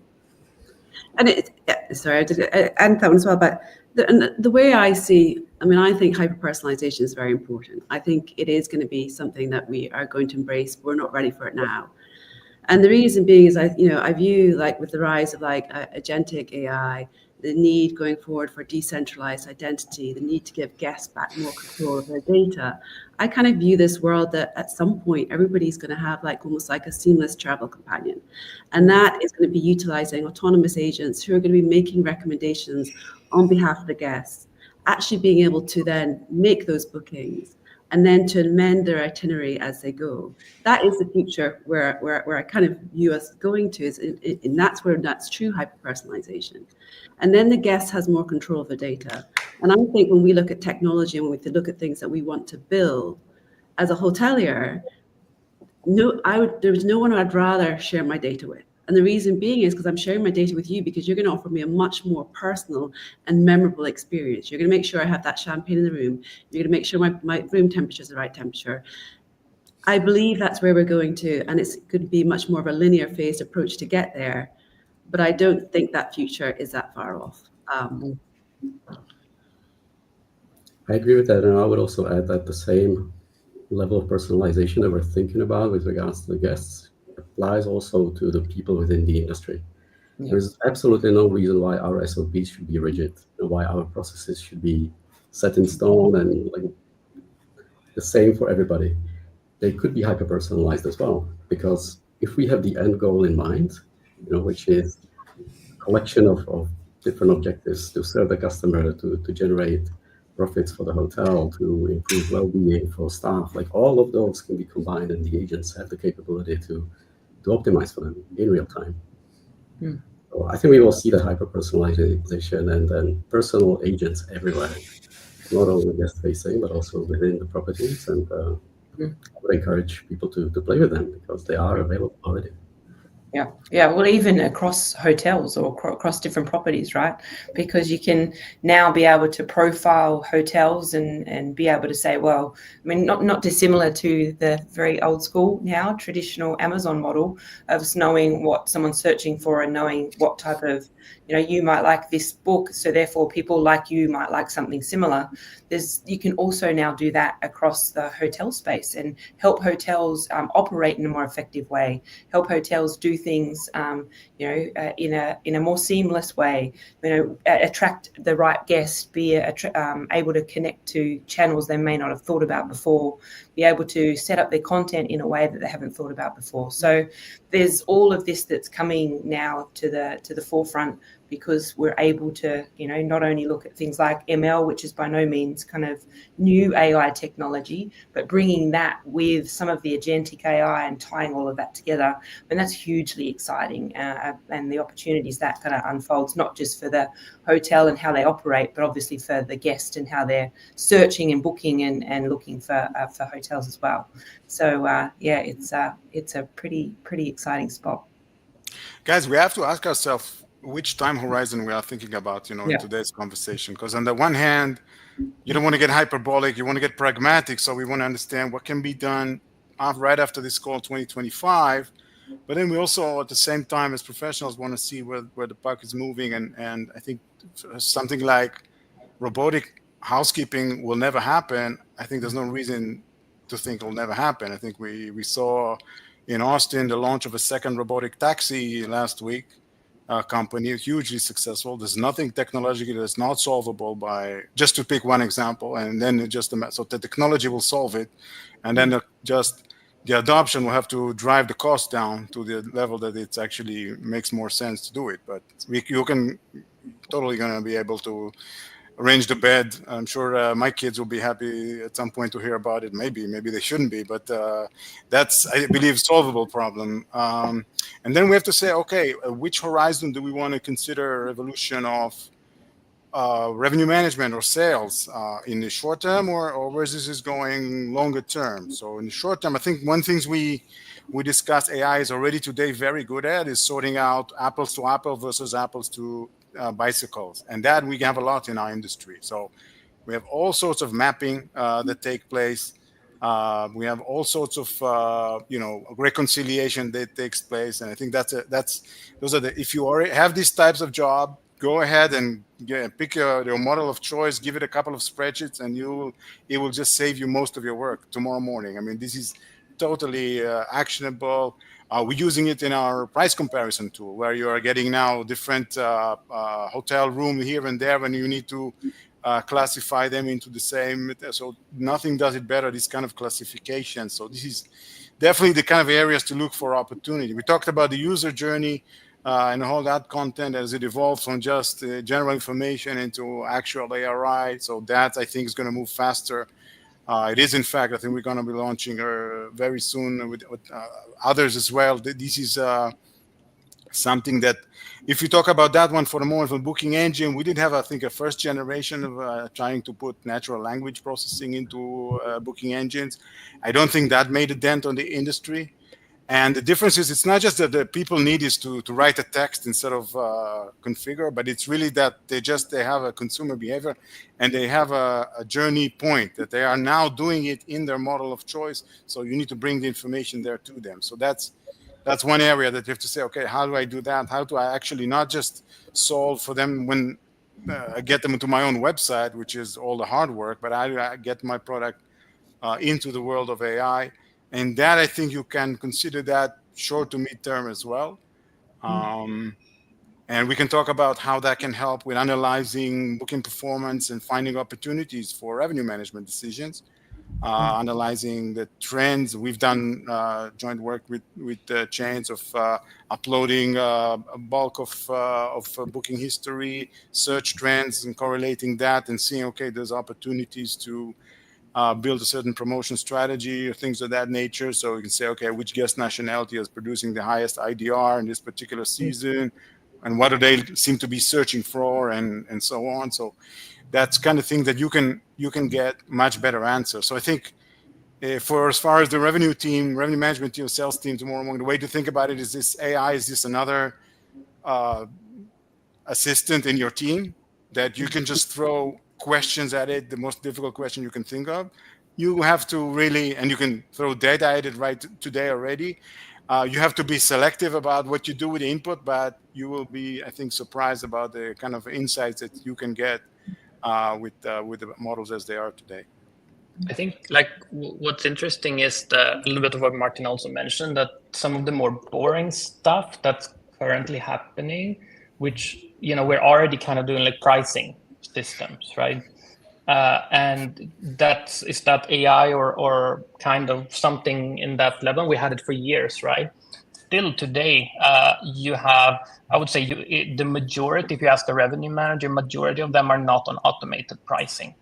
Speaker 4: And sorry, I did add that one as well. But the way I see, I think hyper-personalization is very important. I think it is going to be something that we are going to embrace. We're not ready for it now. And the reason being is, I view, like, with the rise of agentic AI, the need going forward for decentralized identity, the need to give guests back more control of their data. I kind of view this world that at some point everybody's going to have almost like a seamless travel companion. And that is going to be utilizing autonomous agents who are going to be making recommendations on behalf of the guests, actually being able to then make those bookings and then to amend their itinerary as they go. That is the future where I kind of view us going to, and that's true hyper-personalization. And then the guest has more control of the data. And I think when we look at technology and when we look at things that we want to build, as a hotelier, there's no one I'd rather share my data with. And the reason being is because I'm sharing my data with you because you're going to offer me a much more personal and memorable experience. You're going to make sure I have that champagne in the room. You're going to make sure my room temperature is the right temperature. I believe that's where we're going to, and it's going to be much more of a linear phased approach to get there. But I don't think that future is that far off.
Speaker 6: I agree with that, and I would also add that the same level of personalization that we're thinking about with regards to the guests applies also to the people within the industry. Yeah. There's absolutely no reason why our SOPs should be rigid, and why our processes should be set in stone and the same for everybody. They could be hyper-personalized as well, because if we have the end goal in mind, which is a collection of different objectives to serve the customer, to generate profits for the hotel, to improve well-being for staff, all of those can be combined, and the agents have the capability to optimize for them in real time. So I think we will see the hyper-personalization and then personal agents everywhere, not only guest-facing, but also within the properties. And I would encourage people to play with them because they are available already.
Speaker 2: Yeah. Well, even across hotels or across different properties, right? Because you can now be able to profile hotels and be able to say, well, not dissimilar to the very old school now traditional Amazon model of knowing what someone's searching for and knowing what type of, you might like this book, so therefore people like you might like something similar. You can also now do that across the hotel space and help hotels operate in a more effective way, help hotels do things in a more seamless way, attract the right guests, be able to connect to channels they may not have thought about before, be able to set up their content in a way that they haven't thought about before. So there's all of this that's coming now to the forefront, because we're able to, not only look at things like ML, which is by no means kind of new AI technology, but bringing that with some of the agentic AI and tying all of that together. And that's hugely exciting. And the opportunities that kind of unfolds, not just for the hotel and how they operate, but obviously for the guest and how they're searching and booking and looking for hotels as well. So it's a pretty exciting spot.
Speaker 5: Guys, we have to ask ourselves which time horizon we are thinking about, in today's conversation. Because on the one hand, you don't want to get hyperbolic, you want to get pragmatic. So we want to understand what can be done right after this call 2025. But then we also, at the same time, as professionals, want to see where the puck is moving. And I think something like robotic housekeeping will never happen. I think there's no reason to think it will never happen. I think we saw in Austin the launch of a second robotic taxi last week. Company, hugely successful. There's nothing technologically that's not solvable by, just to pick one example, and then so the technology will solve it, and then the adoption will have to drive the cost down to the level that it actually makes more sense to do it. But you can totally going to be able to arrange the bed. I'm sure my kids will be happy at some point to hear about it. Maybe they shouldn't be, but that's, I believe, solvable problem. And then we have to say, okay, which horizon do we want to consider evolution of revenue management or sales in the short term, or where this is going longer term? So in the short term, I think one thing we discussed AI is already today very good at is sorting out apples to apple versus apples to bicycles, and that we have a lot in our industry. So we have all sorts of mapping that take place. We have all sorts of reconciliation that takes place, and I think those are the, if you already have these types of job, go ahead and pick your model of choice, give it a couple of spreadsheets, and it will just save you most of your work tomorrow morning. I mean, this is totally actionable. We're using it in our price comparison tool, where you are getting now different hotel room here and there, when you need to classify them into the same. So nothing does it better, this kind of classification. So this is definitely the kind of areas to look for opportunity. We talked about the user journey and all that content as it evolves from just general information into actual ARI. So that, I think, is going to move faster. It is, in fact, I think we're going to be launching very soon with others as well. This is something that, if you talk about that one for the moment, from booking engine, we did have, I think, a first generation of trying to put natural language processing into booking engines. I don't think that made a dent on the industry. And the difference is, it's not just that the people need is to write a text instead of configure, but it's really that they have a consumer behavior, and they have a journey point that they are now doing it in their model of choice. So you need to bring the information there to them. So that's one area that you have to say, okay, how do I do that? How do I actually not just solve for them when I get them into my own website, which is all the hard work, but how do I get my product into the world of AI? And that, I think you can consider that short to mid-term as well. And we can talk about how that can help with analyzing booking performance and finding opportunities for revenue management decisions, analyzing the trends. We've done joint work with chains of uploading a bulk of booking history, search trends, and correlating that and seeing, okay, there's opportunities to build a certain promotion strategy or things of that nature. So you can say, okay, which guest nationality is producing the highest IDR in this particular season, and what do they seem to be searching for, and so on. So that's kind of thing that you can get much better answers. So I think for as far as the revenue management team, sales team tomorrow morning, the way to think about it is this AI is just another assistant in your team that you can just throw questions at it, the most difficult question you can think of. You have to really, and you can throw data at it right today already. You have to be selective about what you do with the input, but you will be, I think, surprised about the kind of insights that you can get with the models as they are today.
Speaker 3: I think what's interesting is a little bit of what Martin also mentioned, that some of the more boring stuff that's currently happening, which we're already kind of doing, like pricing systems, right? And is that AI or kind of something in that level? We had it for years, right? Still today, you have, I would say, the majority, if you ask the revenue manager, majority of them are not on automated pricing.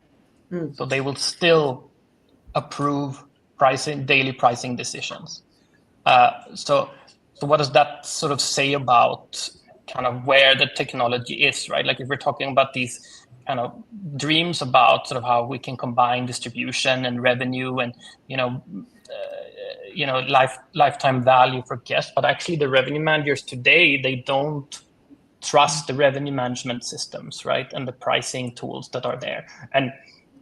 Speaker 3: So they will still approve daily pricing decisions. So what does that sort of say about kind of where the technology is, right? Like if we're talking about these kind of dreams about sort of how we can combine distribution and revenue and lifetime value for guests, but actually the revenue managers today, they don't trust the revenue management systems, right, and the pricing tools that are there. And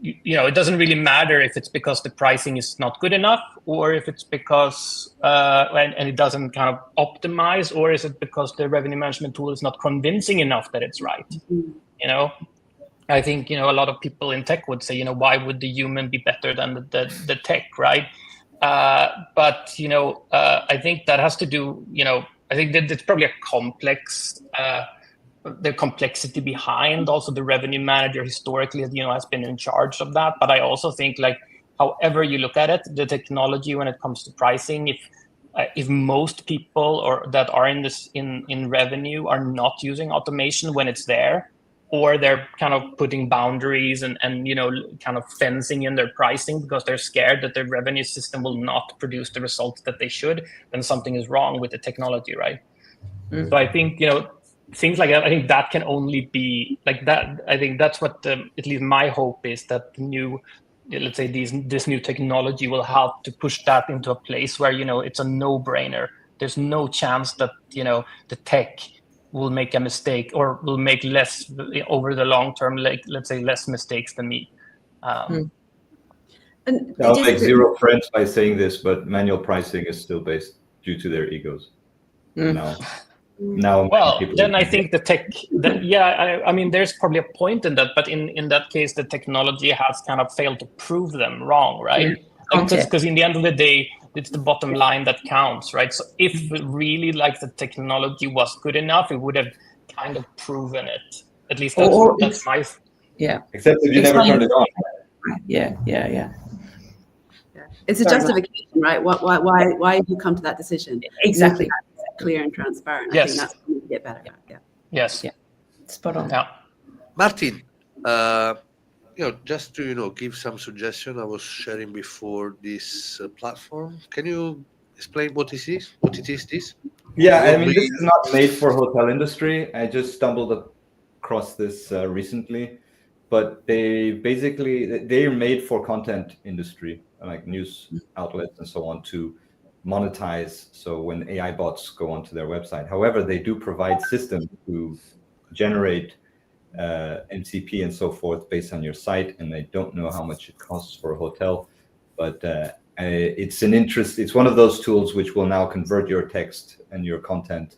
Speaker 3: it doesn't really matter if it's because the pricing is not good enough, or if it's because and it doesn't kind of optimize, or is it because the revenue management tool is not convincing enough that it's right. I think a lot of people in tech would say, why would the human be better than the tech, right? But I think that has to do, I think that it's probably a complex the complexity behind also the revenue manager historically, has been in charge of that. But I also think, like, however you look at it, the technology when it comes to pricing, if most people or that are in this in revenue are not using automation when it's there, or they're kind of putting boundaries and kind of fencing in their pricing because they're scared that their revenue system will not produce the results that they should, then something is wrong with the technology, right? So I think things like that, I think that can only be like that. I think that's what at least my hope is, that the new, let's say this new technology will help to push that into a place where it's a no-brainer. There's no chance that the tech will make a mistake or will make less over the long term, like let's say less mistakes than me.
Speaker 4: And
Speaker 7: I'll make zero friends by saying this, but manual pricing is still based due to their egos. Now
Speaker 3: well, then I think I mean, there's probably a point in that, but in that case, the technology has kind of failed to prove them wrong, right? Because in the end of the day, it's the bottom line that counts, right? So if really like the technology was good enough, it would have kind of proven it. At least that's my
Speaker 7: Except if you never turned it on.
Speaker 2: Yeah.
Speaker 4: It's a justification, right? Why have you come to that decision?
Speaker 2: Exactly.
Speaker 4: Clear and transparent.
Speaker 3: Yes.
Speaker 4: I think that's what we need to get better at. Yeah.
Speaker 3: Yes.
Speaker 2: Yeah. Spot on.
Speaker 3: Yeah.
Speaker 1: Martin, just to give some suggestion, I was sharing before this platform. Can you explain what it is? This?
Speaker 7: Yeah, I mean, this is not made for hotel industry. I just stumbled across this recently, but they're made for content industry, like news outlets and so on, to monetize. So when AI bots go onto their website, however, they do provide systems to generate MCP and so forth based on your site, and I don't know how much it costs for a hotel, but it's one of those tools which will now convert your text and your content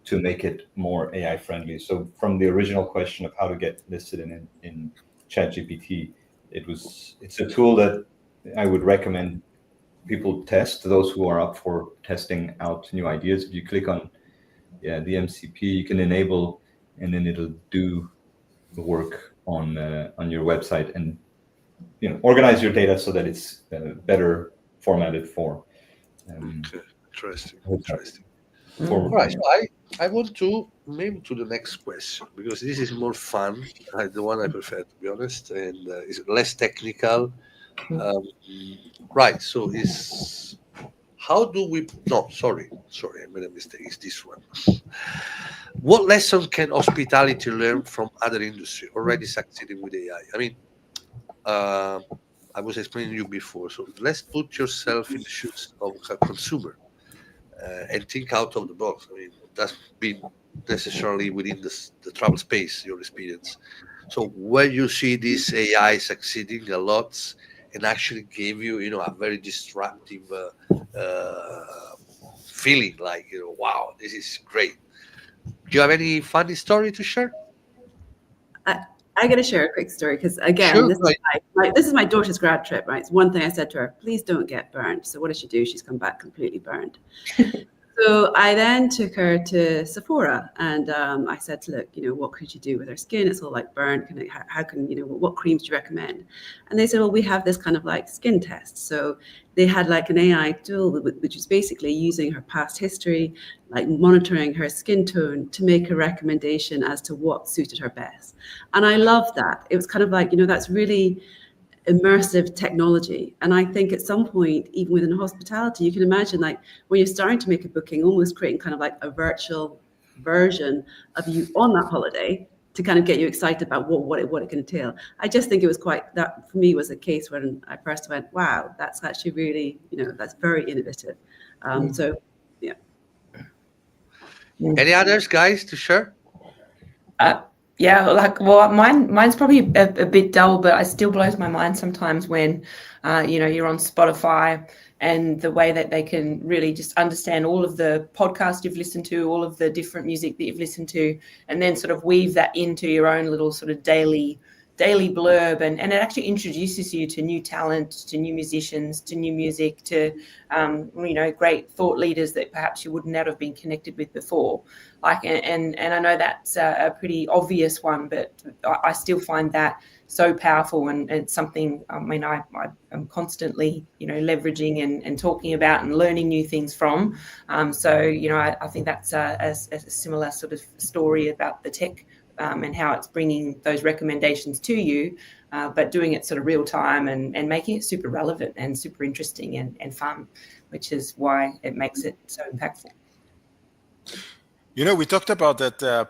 Speaker 7: to make it more AI friendly. So from the original question of how to get listed in ChatGPT, it's a tool that I would recommend people test, those who are up for testing out new ideas. If you click on the MCP, you can enable, and then it'll do the work on your website and organize your data so that it's better formatted for.
Speaker 1: Interesting.
Speaker 7: For,
Speaker 1: right. So I want to maybe to the next question, because this is more fun. The one I prefer, to be honest, and is less technical. Right. So how do we? No, sorry, I made a mistake. It's this one. What lesson can hospitality learn from other industry already succeeding with AI? I mean, I was explaining to you before. So let's put yourself in the shoes of a consumer and think out of the box. I mean, that's been necessarily within the travel space, your experience. So where you see this AI succeeding a lot and actually gave you, a very disruptive feeling, like, wow, this is great. Do you have any funny story to share?
Speaker 4: I got to share a quick story because, again,
Speaker 1: Sure,
Speaker 4: this is my daughter's grad trip, right? It's one thing I said to her, please don't get burned. So what did she do? She's come back completely burned. So I then took her to Sephora and I said, look, what could you do with her skin? It's all like burnt. How can, what creams do you recommend? And they said, well, we have this kind of like skin test. So they had like an AI tool, which was basically using her past history, like monitoring her skin tone to make a recommendation as to what suited her best. And I love that. It was kind of like, that's really immersive technology. And I think at some point, even within hospitality, you can imagine like when you're starting to make a booking, almost creating kind of like a virtual version of you on that holiday to kind of get you excited about what it can entail. I just think it was that for me was a case when I first went, wow, that's actually really, that's very innovative. So, yeah.
Speaker 1: Any others, guys, to share?
Speaker 2: Yeah, mine's probably a bit dull, but it still blows my mind sometimes when, you're on Spotify and the way that they can really just understand all of the podcasts you've listened to, all of the different music that you've listened to, and then sort of weave that into your own little sort of daily blurb, and it actually introduces you to new talent, to new musicians, to new music, to great thought leaders that perhaps you wouldn't have been connected with before. And I know that's a pretty obvious one, but I still find that so powerful, and it's something I'm constantly leveraging and talking about and learning new things from. I think that's a similar sort of story about the tech. And how it's bringing those recommendations to you, but doing it sort of real time and making it super relevant and super interesting and fun, which is why it makes it so impactful.
Speaker 5: We talked about that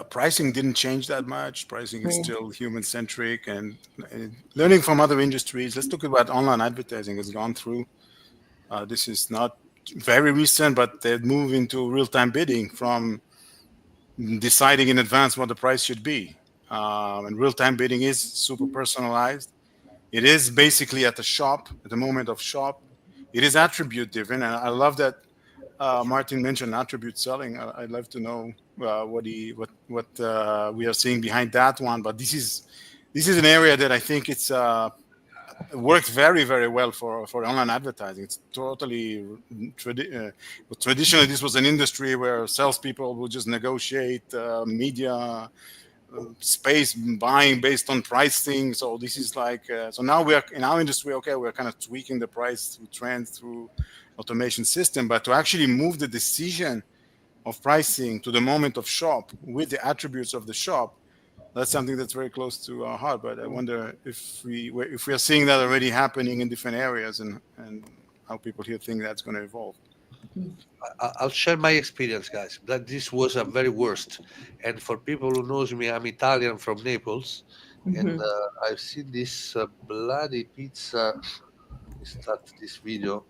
Speaker 5: pricing didn't change that much. Pricing is still human-centric, and learning from other industries. Let's talk about online advertising has gone through. This is not very recent, but they're moving to real-time bidding from deciding in advance what the price should be. And real-time bidding is super personalized. It is basically at the shop, at the moment of shop. It is attribute driven, and I love that Martin mentioned attribute selling. I'd love to know what we are seeing behind that one. But this is an area that I think it's worked very, very well for online advertising. It's totally traditionally this was an industry where salespeople would just negotiate media space buying based on pricing. So this is like so now we are in our industry. Okay, we're kind of tweaking the price through trends through automation system, but to actually move the decision of pricing to the moment of shop with the attributes of the shop, that's something that's very close to our heart. But I wonder if we are seeing that already happening in different areas, and how people here think that's going to evolve.
Speaker 1: I'll share my experience, guys. That this was a very worst. And for people who knows me, I'm Italian from Naples, and I've seen this bloody pizza. Let me start this video.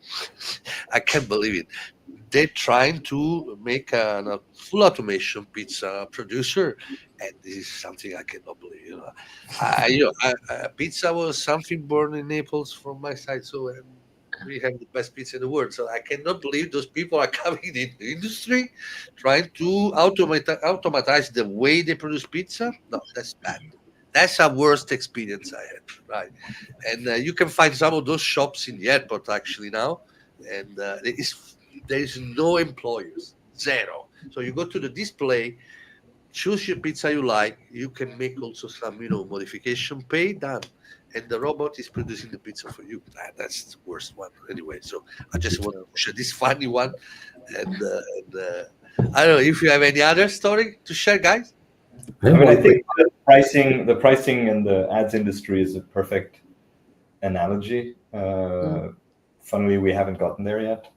Speaker 1: I can't believe it. They're trying to make a full automation pizza producer, and this is something I cannot believe. Pizza was something born in Naples from my side, so we have the best pizza in the world. So I cannot believe those people are coming in the industry trying to automatize the way they produce pizza. No, that's bad. That's a worst experience I had, right? And you can find some of those shops in the airport actually now, and there is no employers, zero. So you go to the display, choose your pizza you like. You can make also some, modification, pay, done, and the robot is producing the pizza for you. That's the worst one anyway. So I just want to share this funny one, and I don't know if you have any other story to share, guys.
Speaker 7: I think the pricing in the ads industry is a perfect analogy. Funnily, we haven't gotten there yet.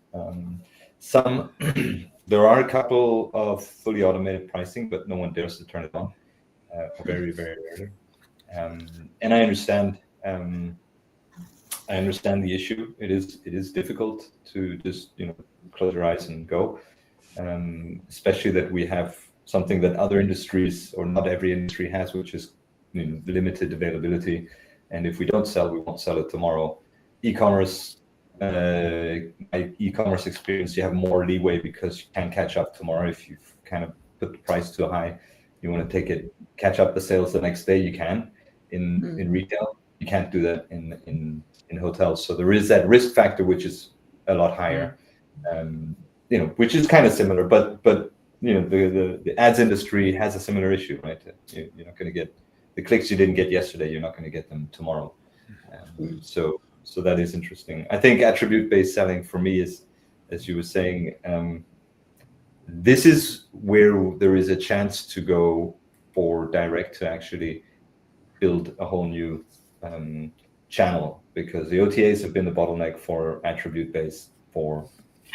Speaker 7: There are a couple of fully automated pricing, but no one dares to turn it on. Very, very rarely. And I understand. I understand the issue. It is difficult to just close your eyes and go. Especially that we have something that other industries or not every industry has, which is limited availability. And if we don't sell, we won't sell it tomorrow. E-commerce. My e-commerce experience, you have more leeway because you can catch up tomorrow. If you've kind of put the price too high, you want to catch up the sales the next day, you can. In retail, you can't do that in hotels. So there is that risk factor, which is a lot higher, which is kind of similar, but the ads industry has a similar issue, right? You're not going to get the clicks you didn't get yesterday. You're not going to get them tomorrow. So that is interesting. I think attribute-based selling for me is, as you were saying, this is where there is a chance to go for direct to actually build a whole new channel, because the OTAs have been the bottleneck for attribute-based for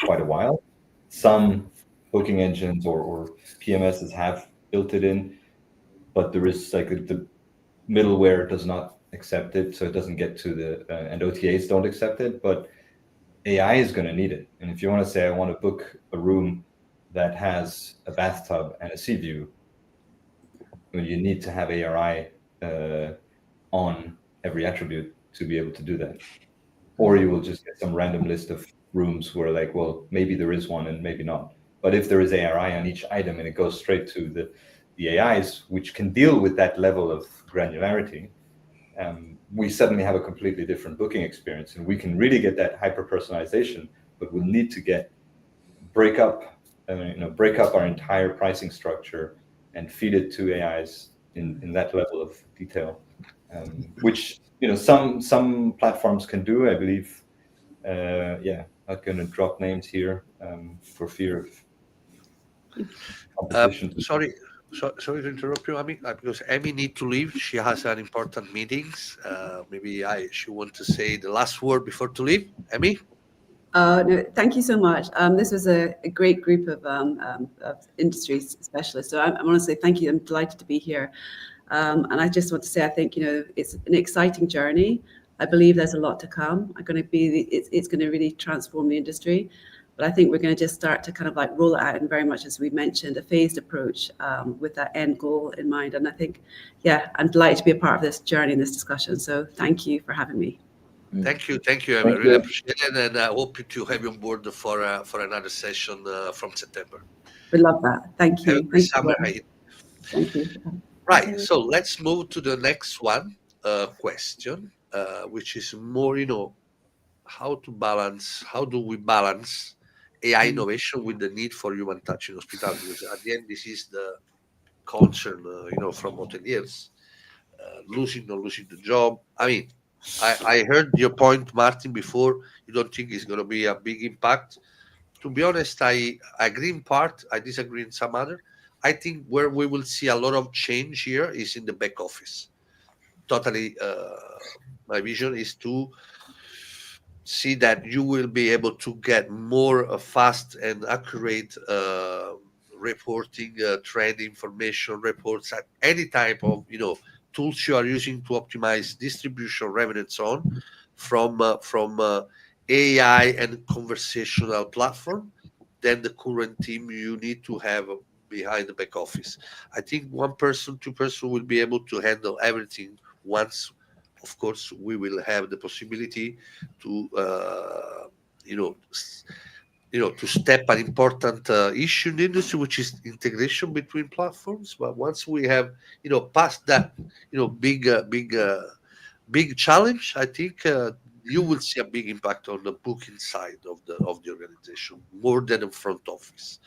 Speaker 7: quite a while. Some booking engines or PMSs have built it in, but there is the middleware does not accept it, so it doesn't get to the and OTAs don't accept it, but AI is going to need it. And if you want to say I want to book a room that has a bathtub and a sea view, you need to have ARI on every attribute to be able to do that. Or you will just get some random list of rooms where well, maybe there is one and maybe not. But if there is ARI on each item and it goes straight to the AIs, which can deal with that level of granularity, we suddenly have a completely different booking experience, and we can really get that hyper-personalization, but we'll need to break up our entire pricing structure and feed it to AIs in that level of detail, which some platforms can do, I believe. Not going to drop names here for fear of competition.
Speaker 1: Sorry to interrupt you, Amy, because Amy need to leave. She has an important meetings. Maybe she want to say the last word before to leave. Amy?
Speaker 4: No, thank you so much. This was a great group of industry specialists. So I want to say thank you. I'm delighted to be here. And I just want to say, I think, it's an exciting journey. I believe there's a lot to come. It's going to really transform the industry. But I think we're going to just start to kind of like roll it out in very much, as we mentioned, a phased approach with that end goal in mind. And I think, yeah, I'm delighted to be a part of this journey and this discussion. So thank you for having me.
Speaker 1: Thank you. I really appreciate it, and I hope to have you on board for another session from September.
Speaker 4: We love that. Thank
Speaker 1: Have a
Speaker 4: you.
Speaker 1: great
Speaker 4: Thank
Speaker 1: summer.
Speaker 4: you. Thank you.
Speaker 1: Right. So let's move to the next one question, which is more, how do we balance AI innovation with the need for human touch in hospitality? Because at the end, this is the concern, from hoteliers, losing the job. I mean, I heard your point, Martin, before. You don't think it's going to be a big impact. To be honest, I agree in part. I disagree in some other. I think where we will see a lot of change here is in the back office. Totally, my vision is to see that you will be able to get more fast and accurate reporting, trend information reports at any type of tools you are using to optimize distribution, revenue, and so on, from AI and conversational platform. Then the current team you need to have behind the back office. I think one person, two person will be able to handle everything once. Of course, we will have the possibility to, to step an important issue in the industry, which is integration between platforms. But once we have, passed that, big challenge, I think you will see a big impact on the booking side of the organization more than the front office.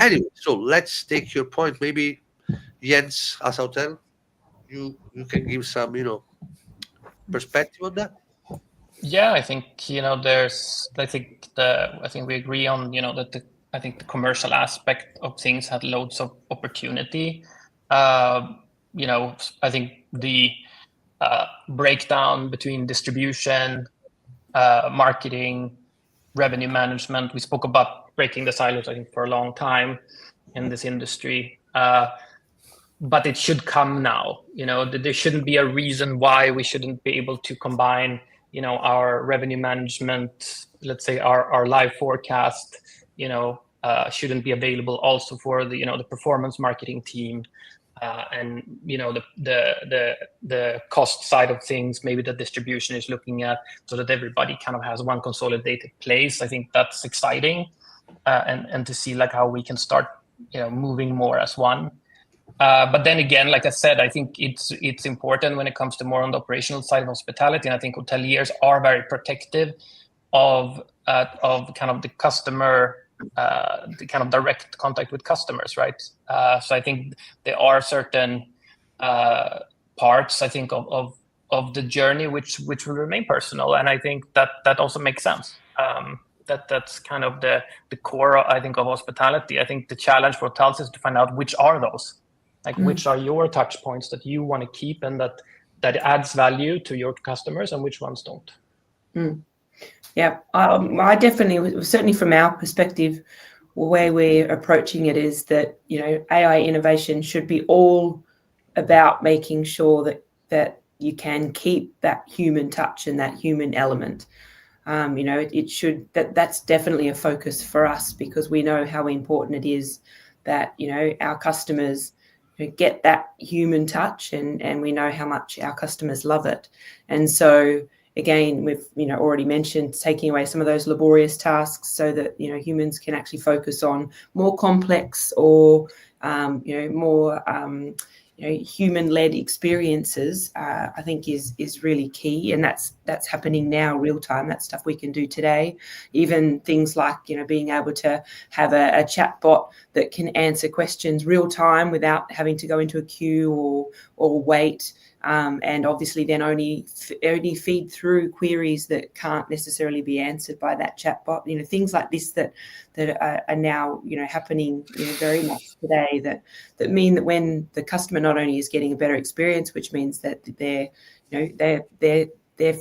Speaker 1: Anyway, so let's take your point. Maybe Jens, as hotel, you can give some, perspective on that.
Speaker 3: Yeah, I think I think we agree on that I think the commercial aspect of things had loads of opportunity. I think the breakdown between distribution, marketing, revenue management. We spoke about breaking the silos, I think, for a long time in this industry. But it should come now. There shouldn't be a reason why we shouldn't be able to combine, our revenue management, let's say our live forecast, shouldn't be available also for the, the performance marketing team, and the cost side of things. Maybe the distribution is looking at, so that everybody kind of has one consolidated place. I think that's exciting, and to see like how we can start, moving more as one. But then again, like I said, I think it's important when it comes to more on the operational side of hospitality, and I think hoteliers are very protective of kind of the customer, the kind of direct contact with customers, right? So I think there are certain parts, I think, of the journey which will remain personal, and I think that also makes sense. That's kind of the core, I think, of hospitality. I think the challenge for hotels is to find out which are those. Like, which are your touch points that you want to keep and that adds value to your customers, and which ones don't?
Speaker 2: Yeah, I definitely, certainly from our perspective, the way we're approaching it is that, AI innovation should be all about making sure that you can keep that human touch and that human element. It should, that's definitely a focus for us, because we know how important it is that, our customers get that human touch, and we know how much our customers love it. And so again, we've already mentioned taking away some of those laborious tasks so that humans can actually focus on more complex or more human-led experiences. I think is really key, and that's happening now, real time. That's stuff we can do today. Even things like being able to have a chat bot that can answer questions real time without having to go into a queue or wait. And obviously then only feed through queries that can't necessarily be answered by that chatbot. Things like this that are now happening very much today, that mean that when the customer not only is getting a better experience, which means that they're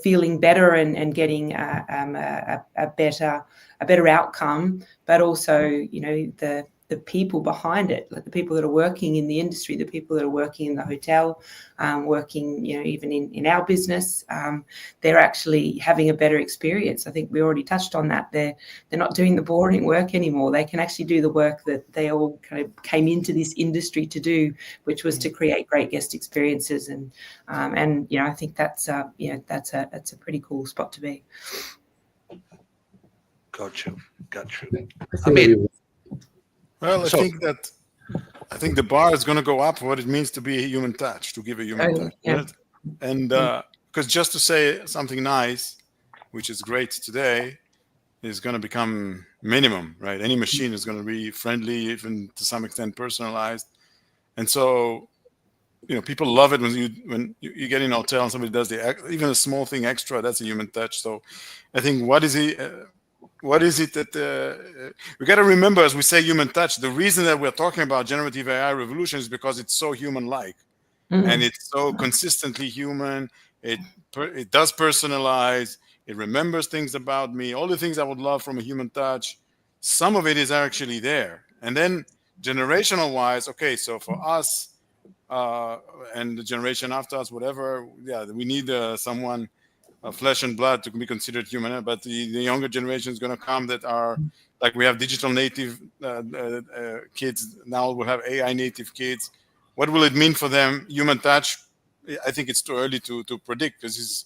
Speaker 2: feeling better and getting a better outcome, but also the people behind it, like the people that are working in the industry, the people that are working in the hotel, working, even in our business, they're actually having a better experience. I think we already touched on that. They're not doing the boring work anymore. They can actually do the work that they all kind of came into this industry to do, which was to create great guest experiences. And I think that's a pretty cool spot to be.
Speaker 1: Got you.
Speaker 5: Well, I think the bar is going to go up for what it means to be a human touch, to give a human touch.
Speaker 2: Yeah.
Speaker 5: Right? And because just to say something nice, which is great today, is going to become minimum, right? Any machine is going to be friendly, even to some extent personalized. And so, people love it when you get in a hotel and somebody does even a small thing extra, that's a human touch. So I think what is it that we got to remember as we say human touch, the reason that we're talking about generative AI revolution is because it's so human-like. And it's so consistently human. It does personalize. It remembers things about me. All the things I would love from a human touch, some of it is actually there. And then generational wise, okay, so for us and the generation after us, whatever, we need someone flesh and blood to be considered human. But the younger generation is going to come that are like, we have digital native kids. Now we'll have AI native kids. What will it mean for them? Human touch, I think it's too early to predict, because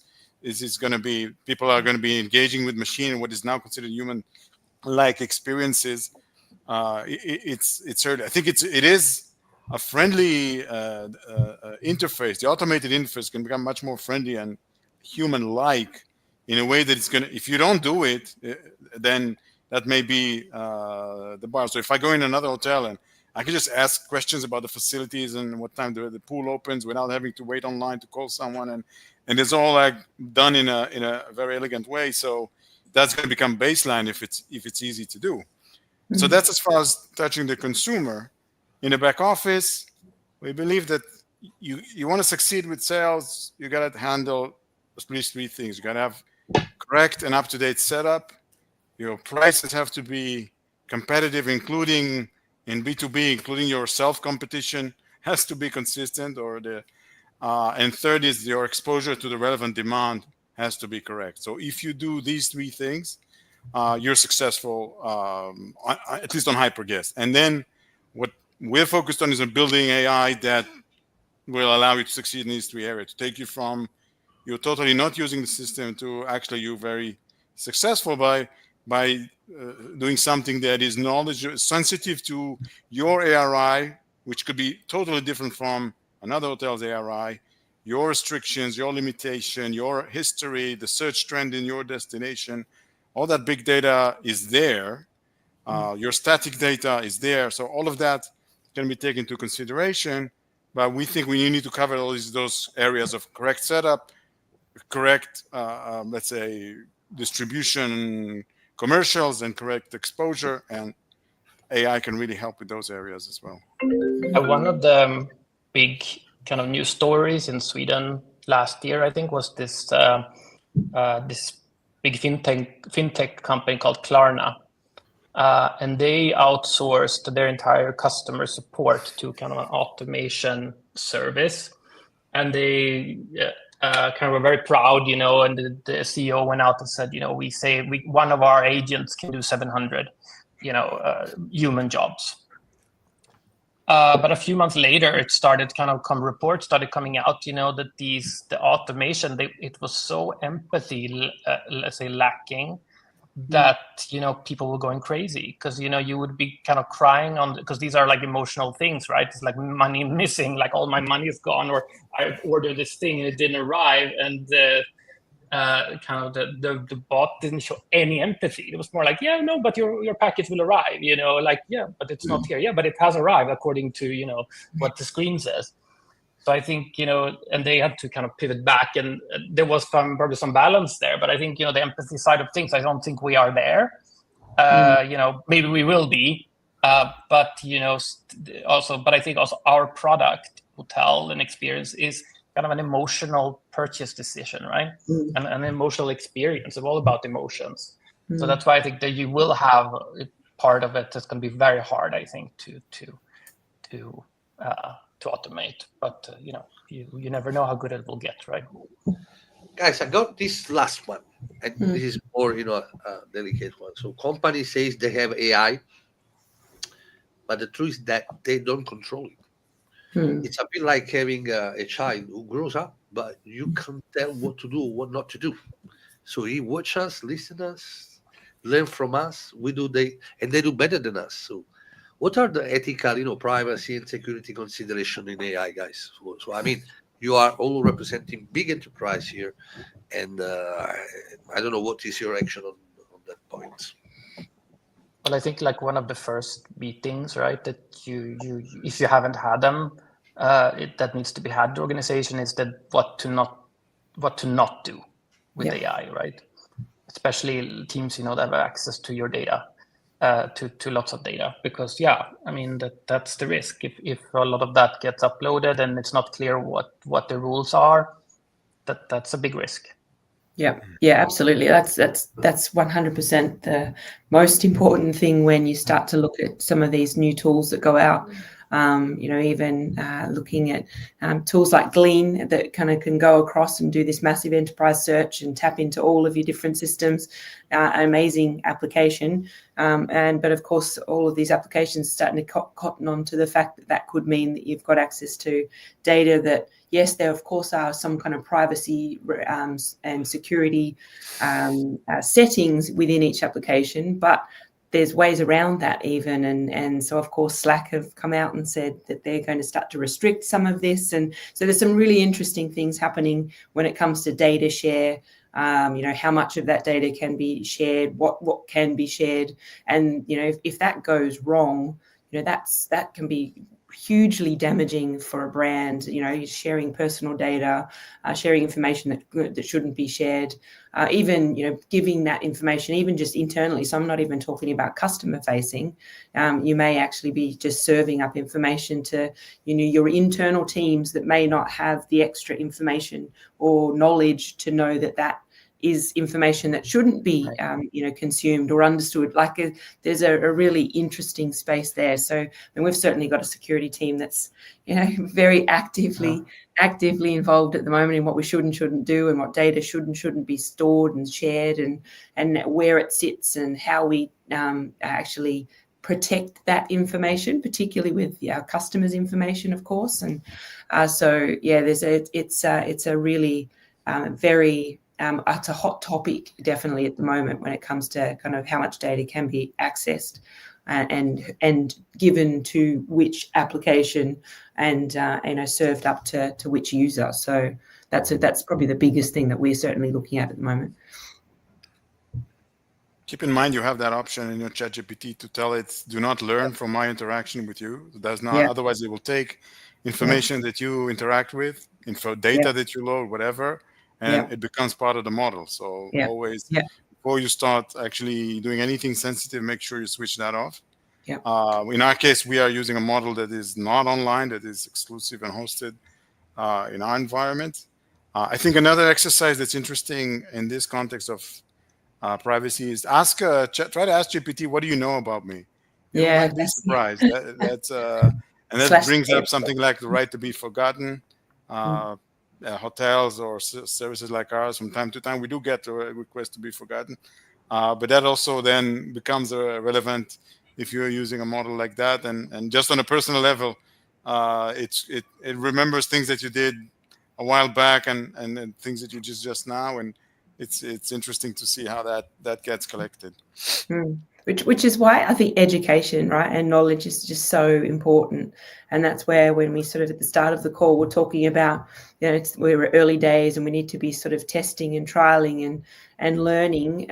Speaker 5: people are going to be engaging with machine, what is now considered human-like experiences. It's early. I think it is a friendly interface. The automated interface can become much more friendly and human-like in a way that it's going to, if you don't do it, then that may be the bar. So if I go in another hotel and I can just ask questions about the facilities and what time the pool opens without having to wait online to call someone, and it's all like done in a very elegant way. So that's going to become baseline if it's easy to do. So that's as far as touching the consumer. In the back office, we believe that you want to succeed with sales, you got to handle at least three things. You got to have correct and up-to-date setup. Your prices have to be competitive, including in B2B, including your self-competition has to be consistent, and third is your exposure to the relevant demand has to be correct. So if you do these three things, you're successful, at least on HyperGuest. And then what we're focused on is on building AI that will allow you to succeed in these three areas, to take you from you're totally not using the system to actually you're very successful by doing something that is knowledge sensitive to your ARI, which could be totally different from another hotel's ARI, your restrictions, your limitation, your history, the search trend in your destination. All that big data is there. Your static data is there. So all of that can be taken into consideration. But we think we need to cover all those areas of correct setup, correct, let's say, distribution, commercials, and correct exposure. And AI can really help with those areas as well.
Speaker 3: One of the big kind of news stories in Sweden last year, I think, was this this big fintech company called Klarna. And they outsourced their entire customer support to kind of an automation service. And they kind of were very proud, and the CEO went out and said, one of our agents can do 700, human jobs. But a few months later, it started reports started coming out, that the automation, it was so empathy, let's say, lacking, that people were going crazy, because you would be kind of crying because these are like emotional things, right? It's like money missing, like all my money is gone, or I ordered this thing and it didn't arrive, and the bot didn't show any empathy. It was more like, but your package will arrive, but it's not here. But it has arrived according to what the screen says. So I think, and they had to kind of pivot back, and there was probably some balance there. But I think, the empathy side of things, I don't think we are there. Maybe we will be. But I think also our product, hotel and experience, is kind of an emotional purchase decision, right? And an emotional experience. It's all about emotions. So that's why I think that you will have part of it that's going to be very hard, I think, to automate. But you never know how good it will get, right?
Speaker 1: Guys, I got this last one, and this is more a delicate one. So company says they have AI, but the truth is that they don't control it. It's a bit like having a child who grows up, but you can't tell what to do, what not to do. So he watch us, listen us, learn from us. And they do better than us. So what are the ethical, privacy and security consideration in AI, guys? So I mean, you are all representing big enterprise here, and I don't know what is your action on that point.
Speaker 3: Well, I think like one of the first meetings, right, that you if you haven't had them, that needs to be had in the organization is that what to not do with AI, right? Especially teams that have access to your data, to lots of data, because I mean that's the risk. If a lot of that gets uploaded and it's not clear what the rules are, that's a big risk.
Speaker 2: Yeah, absolutely. That's 100% the most important thing when you start to look at some of these new tools that go out. Even looking at tools like Glean that kind of can go across and do this massive enterprise search and tap into all of your different systems. Amazing application. But of course, all of these applications are starting to cotton on to the fact that could mean that you've got access to data that, yes, there of course are some kind of privacy and security settings within each application, but there's ways around that even. And so, of course, Slack have come out and said that they're going to start to restrict some of this. And so there's some really interesting things happening when it comes to data share, how much of that data can be shared, what can be shared. And, if that goes wrong, that can be hugely damaging for a brand. Sharing personal data, sharing information that shouldn't be shared, even giving that information even just internally. So I'm not even talking about customer facing. You may actually be just serving up information to your internal teams that may not have the extra information or knowledge to know that is information that shouldn't be, consumed or understood. There's a really interesting space there. So, we've certainly got a security team that's, very actively involved at the moment in what we should and shouldn't do, and what data should and shouldn't be stored and shared, and where it sits, and how we actually protect that information, particularly with our customers' information, of course. And it's a really very it's a hot topic, definitely, at the moment, when it comes to kind of how much data can be accessed and given to which application and served up to which user. So that's probably the biggest thing that we're certainly looking at the moment.
Speaker 5: Keep in mind you have that option in your ChatGPT to tell it, do not learn from my interaction with you. It does not, otherwise it will take information that you interact with, data that you load, whatever, and it becomes part of the model. So always, before you start actually doing anything sensitive, make sure you switch that off. In our case, we are using a model that is not online, that is exclusive and hosted in our environment. I think another exercise that's interesting in this context of privacy is try to ask GPT, what do you know about me? You might be surprised. That brings up something like the right to be forgotten. Hotels or services like ours, from time to time, we do get a request to be forgotten. But that also then becomes relevant if you're using a model like that. And just on a personal level, it remembers things that you did a while back and things that you just now. And it's interesting to see how that gets collected.
Speaker 2: Which is why I think education, right, and knowledge is just so important. And that's where, when we sort of at the start of the call, we're talking about, we're early days and we need to be sort of testing and trialing and learning.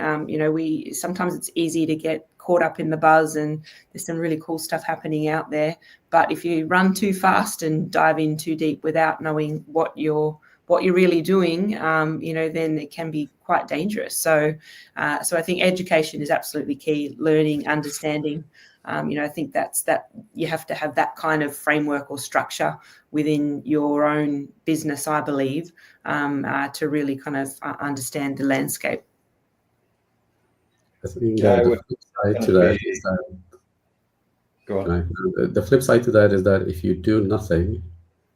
Speaker 2: Sometimes it's easy to get caught up in the buzz, and there's some really cool stuff happening out there. But if you run too fast and dive in too deep without knowing what you're really doing, then it can be quite dangerous. So I think education is absolutely key. Learning, understanding. I think that you have to have that kind of framework or structure within your own business, I believe, to really kind of understand the landscape.
Speaker 6: I think the flip side to that is that,
Speaker 7: Go on.
Speaker 6: the flip side to that is that if you do nothing,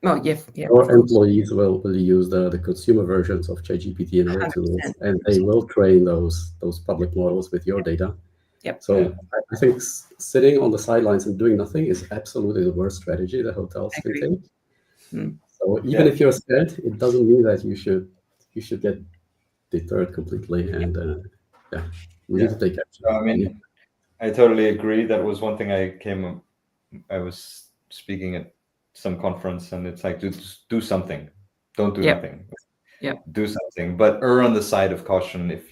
Speaker 2: Oh, yeah.
Speaker 6: your employees will use the consumer versions of ChatGPT and other tools,
Speaker 2: 100%.
Speaker 6: and they will train those public models with your data.
Speaker 2: Yep.
Speaker 6: So I think sitting on the sidelines and doing nothing is absolutely the worst strategy that hotels can take. So even if you're scared, it doesn't mean that you should get deterred completely. And we need to take action.
Speaker 7: I mean, I totally agree. That was one thing I was speaking at some conference, and it's like, do something. Don't do nothing. Do something, but err on the side of caution. If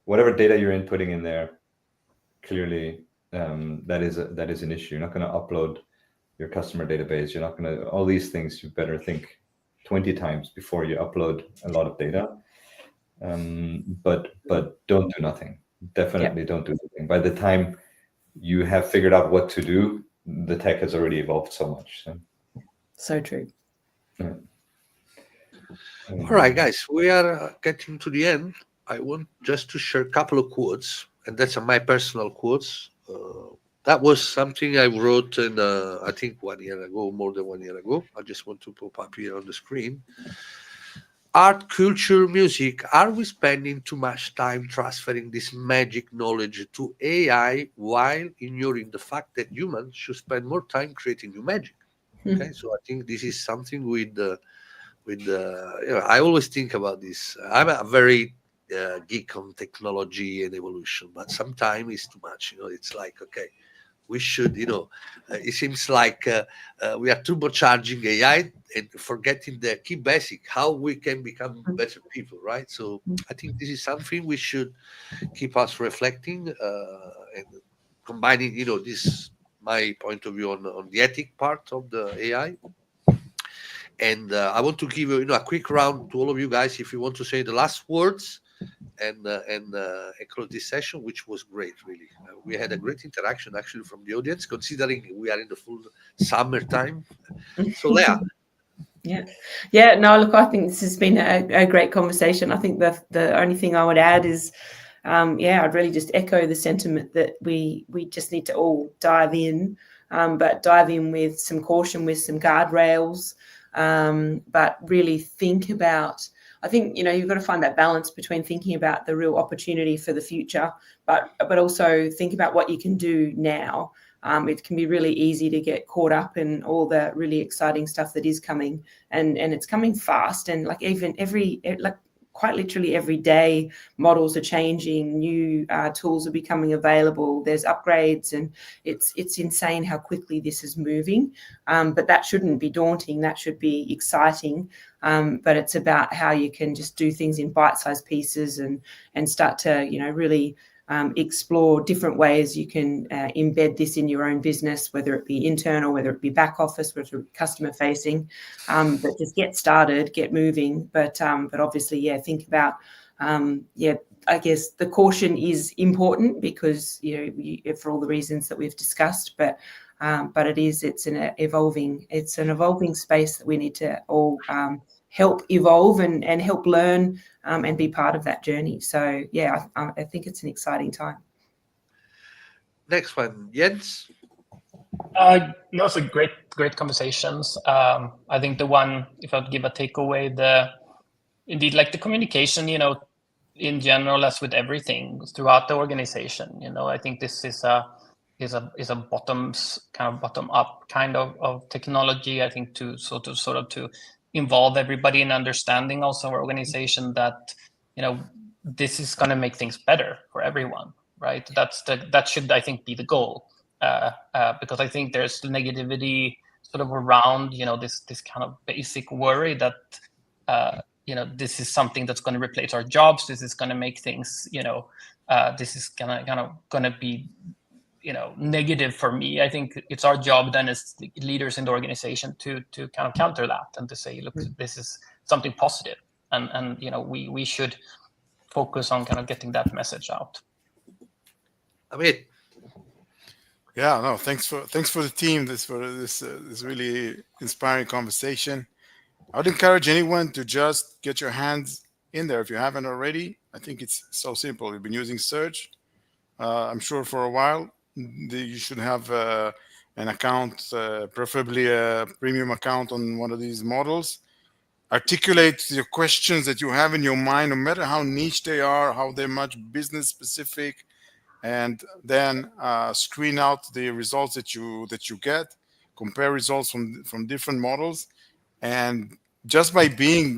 Speaker 7: whatever data you're inputting in there, clearly that is an issue. You're not going to upload your customer database. You're not going to, all these things, you better think 20 times before you upload a lot of data. But don't do nothing. Definitely don't do nothing. By the time you have figured out what to do, the tech has already evolved so much.
Speaker 2: So true.
Speaker 1: All right, guys, we are getting to the end. I want just to share a couple of quotes, and that's my personal quotes. That was something I wrote in, I think 1 year ago, more than 1 year ago. I just want to pop up here on the screen. Art, culture, music. Are we spending too much time transferring this magic knowledge to AI while ignoring the fact that humans should spend more time creating new magic? Okay, so I think this is something I always think about this. I'm a very geek on technology and evolution, but sometimes it's too much. It's like, okay, we should, it seems like we are turbocharging AI and forgetting the key basic, how we can become better people, right? So I think this is something we should keep us reflecting and combining, this my point of view on the ethic part of the AI. And I want to give you, a quick round to all of you guys, if you want to say the last words and close this session, which was great, really. We had a great interaction, actually, from the audience, considering we are in the full summertime. So, Leah.
Speaker 2: No, look, I think this has been a great conversation. I think the only thing I would add is, I'd really just echo the sentiment that we just need to all dive in, but dive in with some caution, with some guardrails, but really think about, I think, you've got to find that balance between thinking about the real opportunity for the future, but also think about what you can do now. It can be really easy to get caught up in all the really exciting stuff that is coming, and it's coming fast. And quite literally every day, models are changing, new tools are becoming available, there's upgrades, and it's insane how quickly this is moving. But that shouldn't be daunting, that should be exciting. But it's about how you can just do things in bite-sized pieces and start to, really explore different ways you can embed this in your own business, whether it be internal, whether it be back office, whether it be customer facing. But just get started, get moving. But obviously, think about, I guess the caution is important because, for all the reasons that we've discussed, but it's an evolving space that we need to all help evolve and help learn and be part of that journey. So I think it's an exciting time.
Speaker 1: Next one, Jens.
Speaker 3: So great conversations. I think the one, if I'd give a takeaway, indeed, like the communication, in general, as with everything throughout the organization, I think this is a bottom up kind of technology. I think to sort of to involve everybody in understanding also our organization that this is going to make things better for everyone, right? That should, I think, be the goal, because I think there's negativity sort of around this kind of basic worry that this is something that's going to replace our jobs. This is going to make things this is gonna be negative for me. I think it's our job then as leaders in the organization to kind of counter that and to say, look, this is something positive, and we should focus on kind of getting that message out.
Speaker 1: Amit.
Speaker 5: Yeah, no, thanks for the team for this really inspiring conversation. I would encourage anyone to just get your hands in there if you haven't already. I think it's so simple. We've been using search. I'm sure for a while. You should have an account, preferably a premium account on one of these models. Articulate your questions that you have in your mind, no matter how niche they are, how they're much business specific, and then screen out the results that you get. Compare results from different models, and just by doing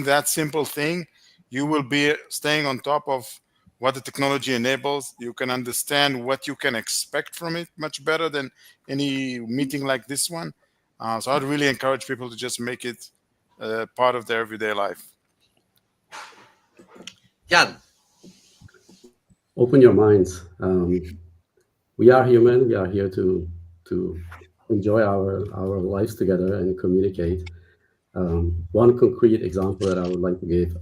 Speaker 5: that simple thing, you will be staying on top of what the technology enables. You can understand what you can expect from it much better than any meeting like this one. So I'd really encourage people to just make it part of their everyday life.
Speaker 1: Jan.
Speaker 6: Open your minds. We are human. We are here to enjoy our lives together and communicate. One concrete example that I would like to give,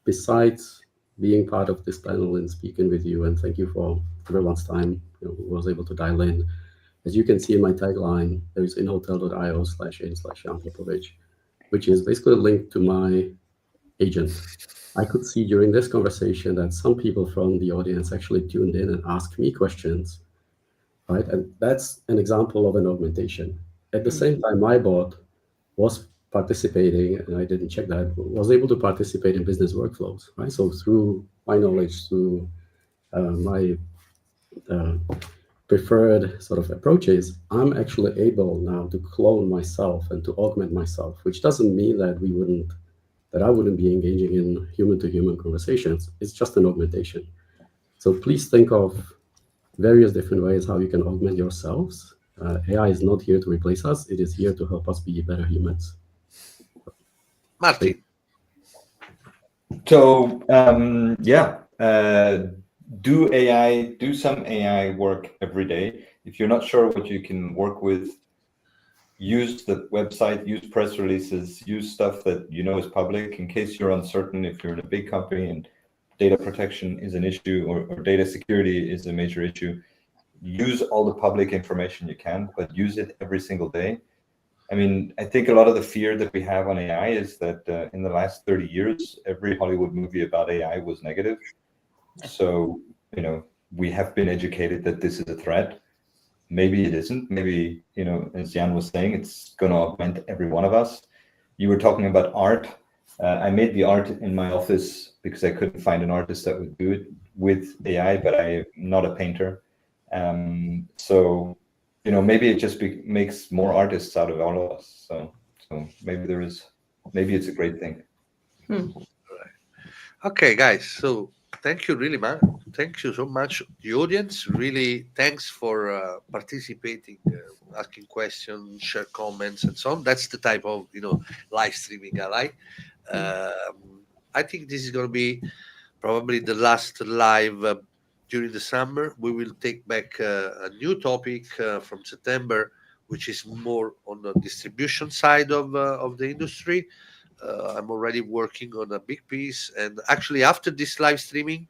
Speaker 6: besides being part of this panel and speaking with you, and thank you for everyone's time who was able to dial in. As you can see in my tagline, there is inhotel.io/in/Jan Popovic, which is basically linked to my agent. I could see during this conversation that some people from the audience actually tuned in and asked me questions, right? And that's an example of an augmentation. At the same time, my bot was participating, and I didn't check that, was able to participate in business workflows, right? So through my knowledge, through my preferred sort of approaches, I'm actually able now to clone myself and to augment myself, which doesn't mean that I wouldn't be engaging in human-to-human conversations. It's just an augmentation. So please think of various different ways how you can augment yourselves. AI is not here to replace us. It is here to help us be better humans.
Speaker 1: Martin.
Speaker 7: So do some AI work every day. If you're not sure what you can work with, use the website, use press releases, use stuff that you know is public in case you're uncertain. If you're in a big company and data protection is an issue, or data security is a major issue, use all the public information you can, but use it every single day. I mean, I think a lot of the fear that we have on AI is that in the last 30 years, every Hollywood movie about AI was negative. So, we have been educated that this is a threat. Maybe it isn't. Maybe, as Jan was saying, it's going to augment every one of us. You were talking about art. I made the art in my office because I couldn't find an artist that would do it with AI, but I'm not a painter. So, maybe it just makes more artists out of all of us. So maybe it's a great thing.
Speaker 1: Okay, guys. So thank you really, man. Thank you so much, the audience. Really, thanks for participating, asking questions, share comments, and so on. That's the type of live streaming I like. I think this is going to be probably the last live during the summer. We will take back a new topic from September, which is more on the distribution side of the industry. I'm already working on a big piece, and actually after this live streaming,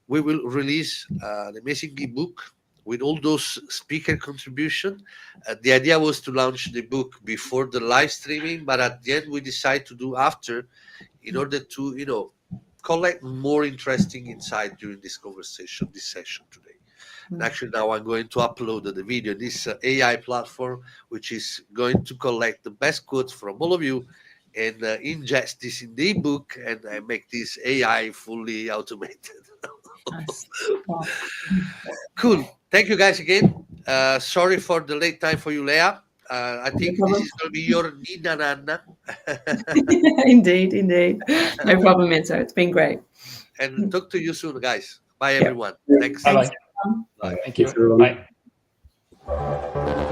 Speaker 1: we will release an amazing ebook with all those speaker contribution. The idea was to launch the book before the live streaming, but at the end we decided to do after, in order to collect more interesting insight during this conversation, this session today. And actually now I'm going to upload the video, this AI platform, which is going to collect the best quotes from all of you and ingest this in the ebook, and I make this AI fully automated.
Speaker 2: Nice. Wow.
Speaker 1: Cool. Thank you guys again. Sorry for the late time for you, Leah. I think this is going to be your Nina Nana.
Speaker 2: Indeed. No problem, Enzo. It's been great.
Speaker 1: And talk to you soon, guys. Bye, everyone. Thanks.
Speaker 3: Bye-bye.
Speaker 2: Bye.
Speaker 3: Thank you.
Speaker 6: Thanks, everyone.
Speaker 3: Bye.